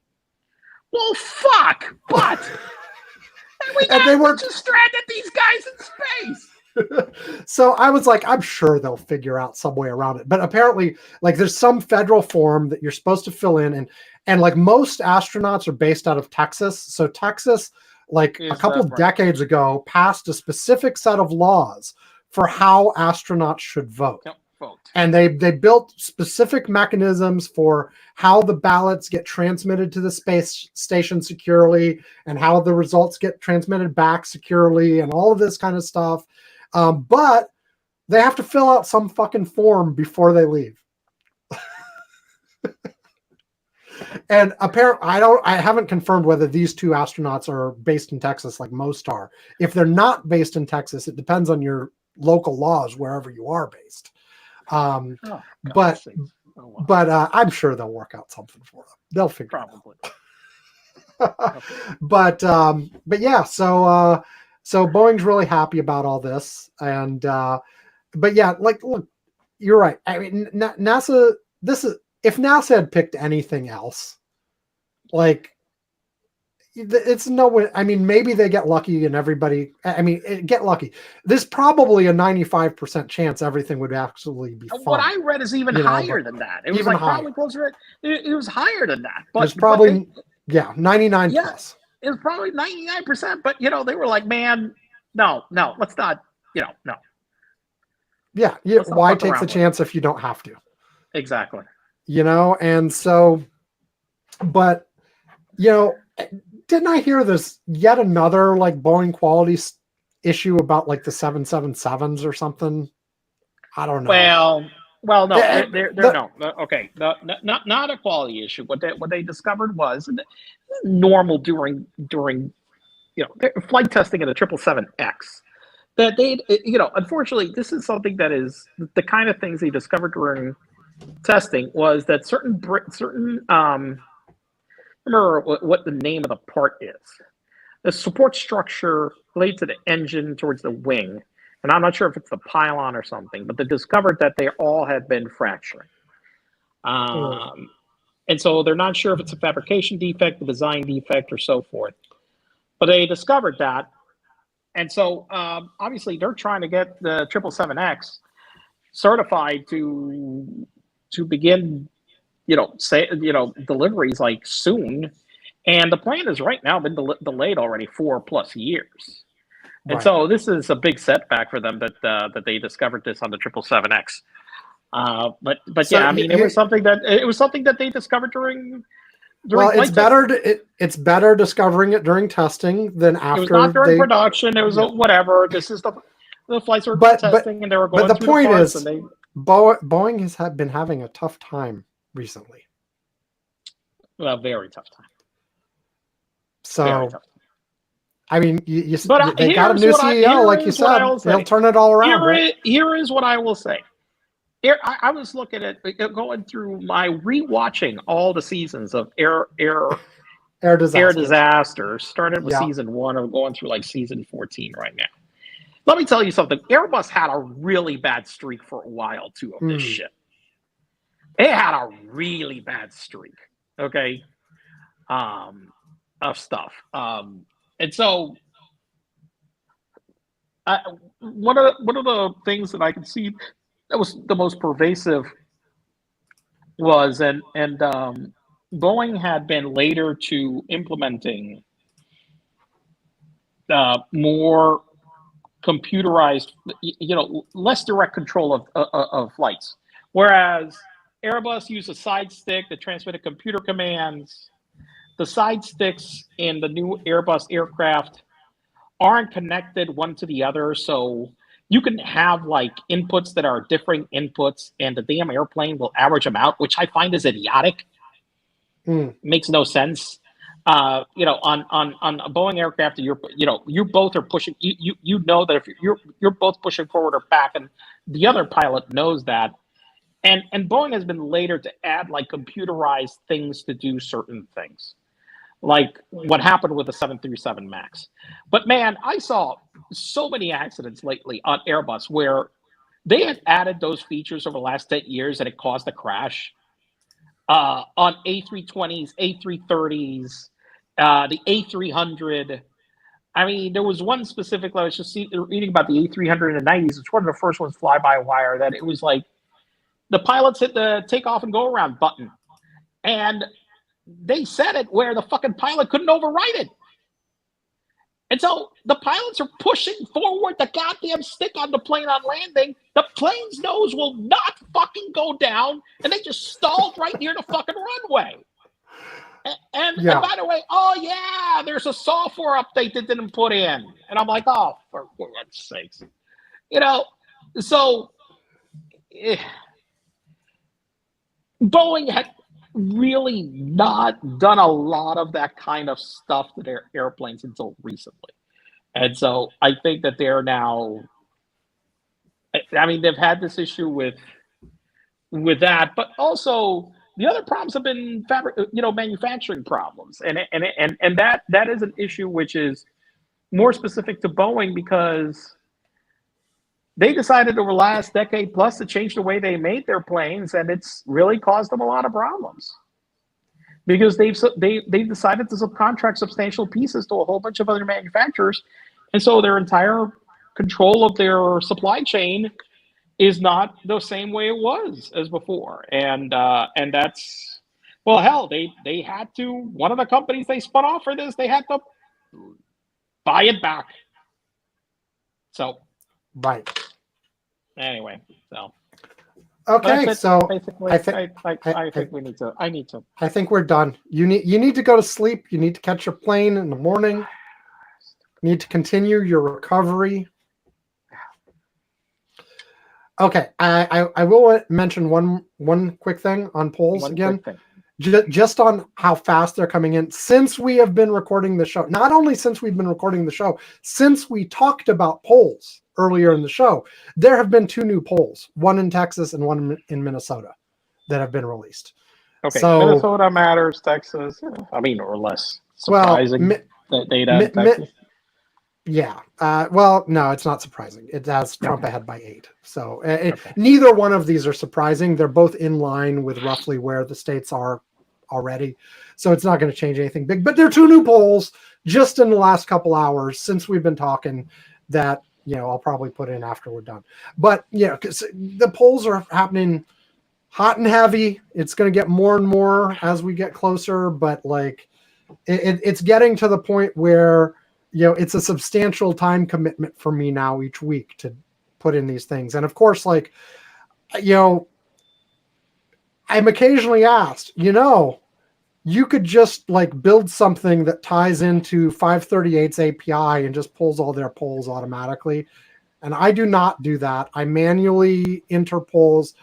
Well, fuck. What? And they were just stranded these guys in space. So I was like, I'm sure they'll figure out some way around it. But apparently, like, there's some federal form that you're supposed to fill in, and like most astronauts are based out of Texas. So Texas, like a couple of decades ago, passed a specific set of laws for how astronauts should vote. And they built specific mechanisms for how the ballots get transmitted to the space station securely and how the results get transmitted back securely and all of this kind of stuff. But they have to fill out some fucking form before they leave. And apparently, I haven't confirmed whether these two astronauts are based in Texas like most are. If they're not based in Texas, it depends on your local laws wherever you are based. But I'm sure they'll work out something for them. They'll figure it out. But yeah, so Boeing's really happy about all this, and but yeah, like, look, you're right. I mean, NASA. If NASA had picked anything else, like, it's no way. I mean, maybe they get lucky and everybody. I mean, get lucky. There's probably a 95% chance everything would actually be fine. What I read is even higher than that. It was like probably closer. It was higher than that. But it's probably 99 plus. It was probably 99%. But they were like, man, no, let's not. No. Yeah. Why take the chance if you don't have to? Exactly. And so, but didn't I hear there's yet another like Boeing quality issue about like the 777s or something? I don't know. Well, no, okay, not a quality issue. What they discovered was normal during flight testing of the 777X. That they, unfortunately, this is something that is the kind of things they discovered during testing was that certain remember what the name of the part is. The support structure related to the engine towards the wing, and I'm not sure if it's the pylon or something, but they discovered that they all had been fracturing. And so they're not sure if it's a fabrication defect, a design defect, or so forth. But they discovered that. And so obviously they're trying to get the 777X certified to begin deliveries like soon, and the plan has right now been delayed already 4+ years, and so this is a big setback for them that they discovered this on the 777X. But so yeah, I mean, it was something that they discovered during it's better discovering it during testing than after. It was not during production. It was whatever. This is the flights were testing, and they were going. But the point is, Boeing has been having a tough time recently. A very tough time. So, tough time. I mean, they got a new CEO, like you said. They'll turn it all around. Here is what I will say. Here, I was looking at going through my rewatching all the seasons of Air Disasters. Started with season 1. I'm going through like season 14 right now. Let me tell you something. Airbus had a really bad streak for a while too of this shit. It had a really bad streak, okay, of stuff. And so one of the things that I can see that was the most pervasive was, and Boeing had been later to implementing more computerized, less direct control of flights. Whereas Airbus used a side stick that transmitted computer commands. The side sticks in the new Airbus aircraft aren't connected one to the other, so you can have like inputs that are differing inputs, and the damn airplane will average them out, which I find is idiotic. Makes no sense. On a Boeing aircraft, you both are pushing. You know that if you're both pushing forward or back, and the other pilot knows that. And Boeing has been later to add like computerized things to do certain things, like what happened with the 737 MAX. But man, I saw so many accidents lately on Airbus where they had added those features over the last 10 years and it caused a crash. On A320s, A330s, the A300. I mean, there was one specific, I was just reading about the A300 in the 90s. It's one of the first ones fly by wire that it was like the pilots hit the takeoff and go around button. And they set it where the fucking pilot couldn't override it. And so the pilots are pushing forward the goddamn stick on the plane on landing. The plane's nose will not fucking go down, and they just stalled right near the fucking runway. And by the way, there's a software update that didn't put in. And I'm like, oh, for God's sakes. So Boeing had really not done a lot of that kind of stuff to their airplanes until recently. And so I think that they're now, I mean, they've had this issue with that, but also the other problems have been manufacturing problems. And that is an issue which is more specific to Boeing because they decided over the last decade plus to change the way they made their planes, and it's really caused them a lot of problems because they've decided to subcontract substantial pieces to a whole bunch of other manufacturers, and so their entire control of their supply chain is not the same way it was as before, and that's, well, hell, they had to, one of the companies they spun off for this, they had to buy it back. So. Right. Anyway, so. Okay, so basically, I think we need to. I need to. I think we're done. You need to go to sleep. You need to catch your plane in the morning. You need to continue your recovery. Okay, I will mention one quick thing on polls again. Just on how fast they're coming in since we have been recording the show. Not only since we've been recording the show, since we talked about polls earlier in the show, there have been 2 new polls, one in Texas and one in Minnesota, that have been released. Okay, so Minnesota matters, Texas, I mean, or less surprising that data in Texas. Yeah. Well, no, it's not surprising. It has Trump ahead by 8. So neither one of these are surprising. They're both in line with roughly where the states are already. So it's not going to change anything big. But there are 2 new polls just in the last couple hours since we've been talking that, I'll probably put in after we're done. But, because the polls are happening hot and heavy. It's going to get more and more as we get closer. But, it's getting to the point where, it's a substantial time commitment for me now each week to put in these things. And of course, I'm occasionally asked, you could just build something that ties into 538's API and just pulls all their polls automatically. And I do not do that. I manually enter polls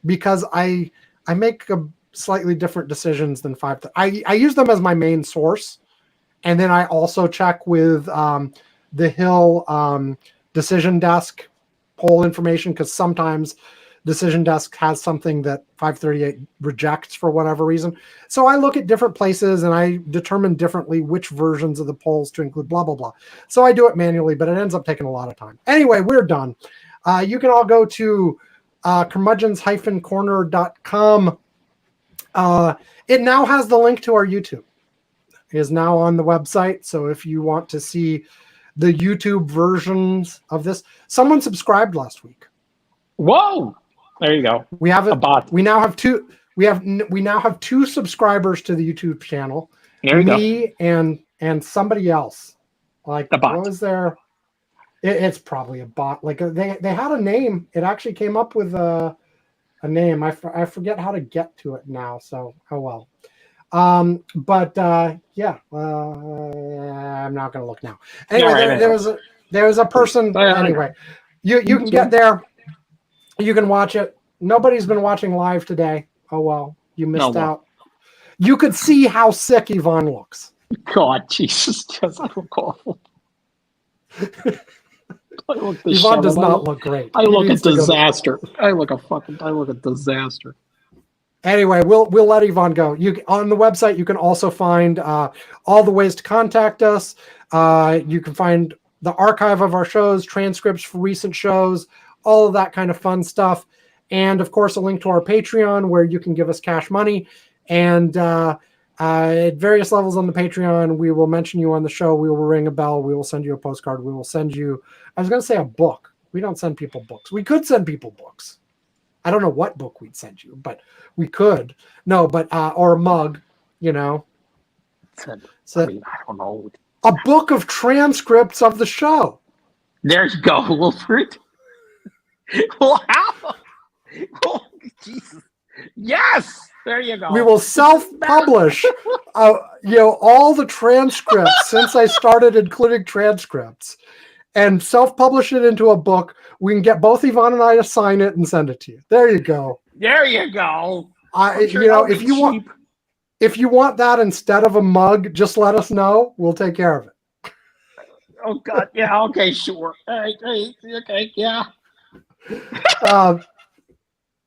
because I make slightly different decisions than 538. I use them as my main source. And then I also check with the Hill Decision Desk poll information because sometimes Decision Desk has something that 538 rejects for whatever reason. So I look at different places and I determine differently which versions of the polls to include, blah, blah, blah. So I do it manually, but it ends up taking a lot of time. Anyway, we're done. You can all go to curmudgeons-corner.com. It now has the link to our YouTube. Is now on the website. So if you want to see the YouTube versions of this, someone subscribed last week. Whoa! There you go. We have a bot. We now have 2. We now have 2 subscribers to the YouTube channel. There you me go. and somebody else. The bot. What was there? It's probably a bot. Like they had a name. It actually came up with a name. I forget how to get to it now. So oh well. But yeah, I'm not gonna look now. Anyway, there was a person. Anyway, you can get there. You can watch it. Nobody's been watching live today. Oh well, you missed out. You could see how sick Yvonne looks. God, Jesus, because I look awful. Yvonne does not look great. I look a disaster. I look a disaster. Anyway, we'll let Yvonne go. On the website, you can also find all the ways to contact us. You can find the archive of our shows, transcripts for recent shows, all of that kind of fun stuff. And of course, a link to our Patreon where you can give us cash money. And at various levels on the Patreon, we will mention you on the show. We will ring a bell. We will send you a postcard. We will send you, I was going to say a book. We don't send people books. We could send people books. I don't know what book we'd send you, but we could. No, but, or a mug, you know. I mean, I don't know. A book of transcripts of the show. There you go, Wilfred. Wow. Oh, Jesus. Yes. There you go. We will self-publish, all the transcripts since I started including transcripts, and self-publish it into a book. We can get both Yvonne and I to sign it and send it to you. There you go. There you go. If you want that instead of a mug, just let us know. We'll take care of it. Oh God, yeah. Okay, sure. Okay, yeah.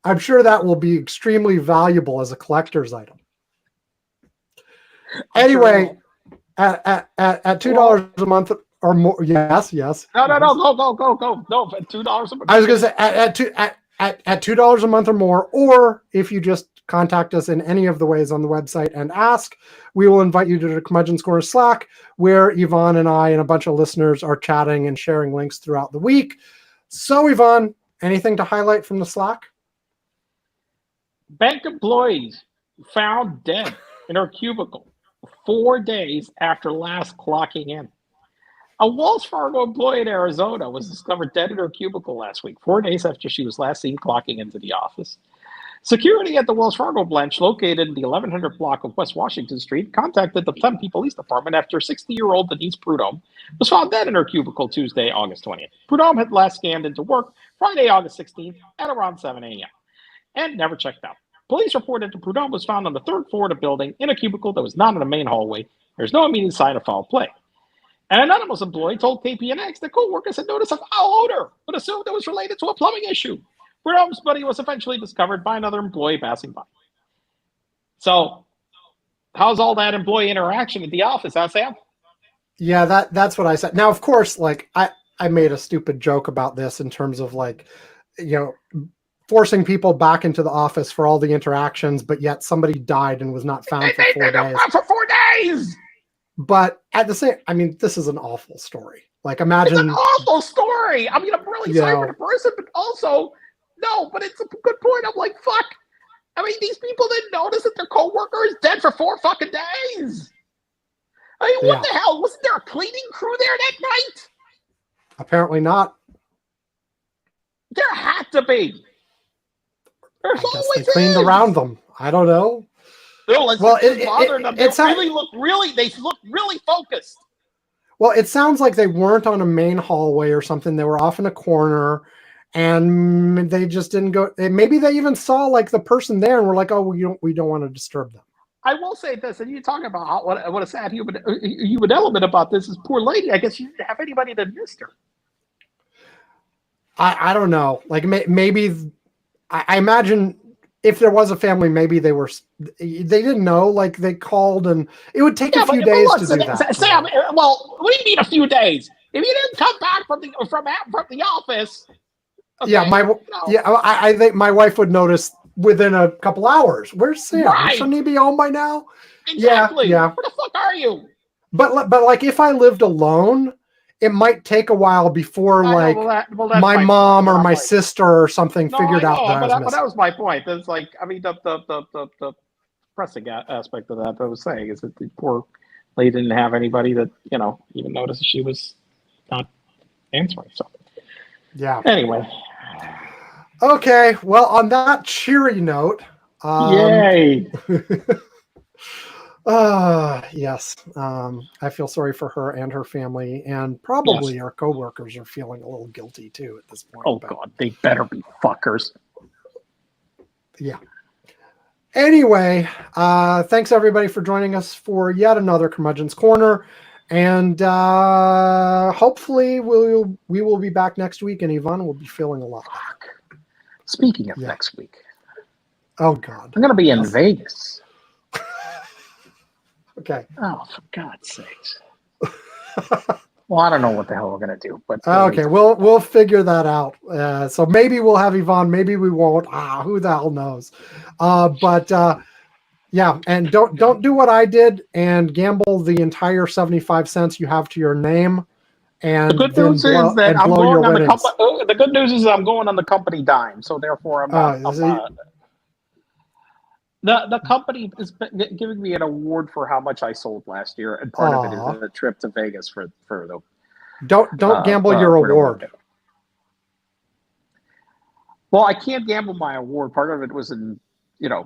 I'm sure that will be extremely valuable as a collector's item. Anyway, at $2 a month or more, yes. No, go. No, $2 a month. I was going to say at $2 a month or more, or if you just contact us in any of the ways on the website and ask, we will invite you to the Curmudgeon Score Slack, where Yvonne and I and a bunch of listeners are chatting and sharing links throughout the week. So, Yvonne, anything to highlight from the Slack? Bank employees found dead in her cubicle 4 days after last clocking in. A Wells Fargo employee in Arizona was discovered dead in her cubicle last week, 4 days after she was last seen clocking into the office. Security at the Wells Fargo branch located in the 1100 block of West Washington Street contacted the Tempe Police Department after 60-year-old Denise Prudhomme was found dead in her cubicle Tuesday, August 20th. Prudhomme had last scanned into work Friday, August 16th at around 7 a.m. and never checked out. Police reported that Prudhomme was found on the third floor of the building in a cubicle that was not in the main hallway. There's no immediate sign of foul play. An anonymous employee told KPNX that co-workers had noticed a foul odor, but assumed it was related to a plumbing issue. Prudhomme's body was eventually discovered by another employee passing by. So, how's all that employee interaction at the office, huh, Sam? Yeah, that's what I said. Now, of course, like I made a stupid joke about this in terms of forcing people back into the office for all the interactions, but yet somebody died and was not found for 4 days. For 4 days! But at the same, I mean, this is an awful story. Like, imagine... It's an awful story! I mean, I'm really sorry for the person, but also, no, but it's a good point. I'm like, fuck. I mean, these people didn't notice that their coworker is dead for 4 fucking days. I mean, what the hell? Wasn't there a cleaning crew there that night? Apparently not. There had to be. There's always they cleaned around them. I don't know. No, they look really focused. Well, it sounds like they weren't on a main hallway or something. They were off in a corner, and they just didn't go. Maybe they even saw like the person there and were like, "Oh, we don't want to disturb them." I will say this, and you talk about what a sad human element about this is. Poor lady. I guess she didn't have anybody that missed her. I don't know. Like maybe I imagine. If there was a family, maybe they didn't know, like they called, and it would take a few days to do that. Sam, well, what do you mean a few days? If you didn't come back from the office, okay, I think my wife would notice within a couple hours. Where's Sam? Right. Shouldn't he be home by now? Exactly. Yeah. Where the fuck are you? But like if I lived alone, it might take a while before my mom or my sister or something figured out that I was missing. But that was my point. It's like, I mean, the pressing aspect of that I was saying is that the poor lady didn't have anybody that, even noticed she was not answer. So Yeah. anyway, Okay. Well, on that cheery note, yay! yes. I feel sorry for her and her family, and probably our coworkers are feeling a little guilty too at this point. Oh God, they better be fuckers. Yeah. Anyway, thanks everybody for joining us for yet another Curmudgeon's Corner, and hopefully we will be back next week, and Yvonne will be feeling a lot better. Speaking of next week, oh God, I'm going to be in Vegas. Okay. Oh, for God's sakes. Well, I don't know what the hell we're going to do, but okay, we'll figure that out. So maybe we'll have Yvonne, maybe we won't. Who the hell knows? But yeah, and don't do what I did and gamble the entire 75 cents you have to your name, and the good news is that I'm blow going your on winnings. the good news is I'm going on the company dime, so therefore I'm not. The company is giving me an award for how much I sold last year, and part of it is a trip to Vegas for the. Don't gamble your award. Well, I can't gamble my award. Part of it was in the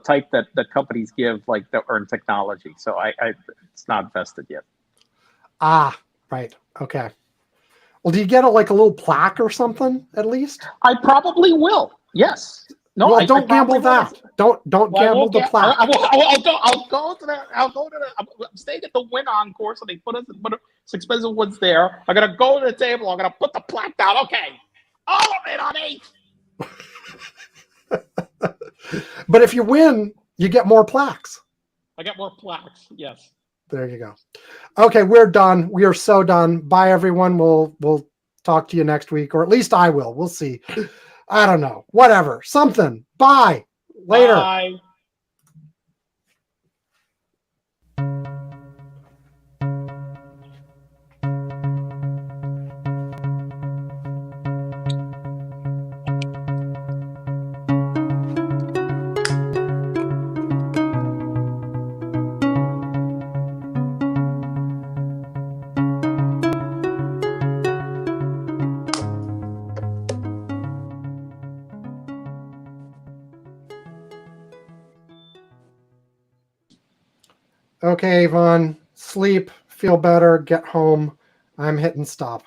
type that companies give, like that earn technology. So I it's not vested yet. Right. Okay. Well, do you get a little plaque or something at least? I probably will. Yes. No, well, don't gamble that. Don't gamble the plaque. I'll go to the. I'm staying at the Win Encore, so they put it's expensive ones there. I'm gonna go to the table. I'm gonna put the plaque down. Okay, all of it on 8. But if you win, you get more plaques. I get more plaques. Yes. There you go. Okay, we're done. We are so done. Bye, everyone. We'll talk to you next week, or at least I will. We'll see. I don't know. Whatever. Something. Bye. Later. Bye. Okay, Yvonne, sleep, feel better, get home. I'm hitting stop.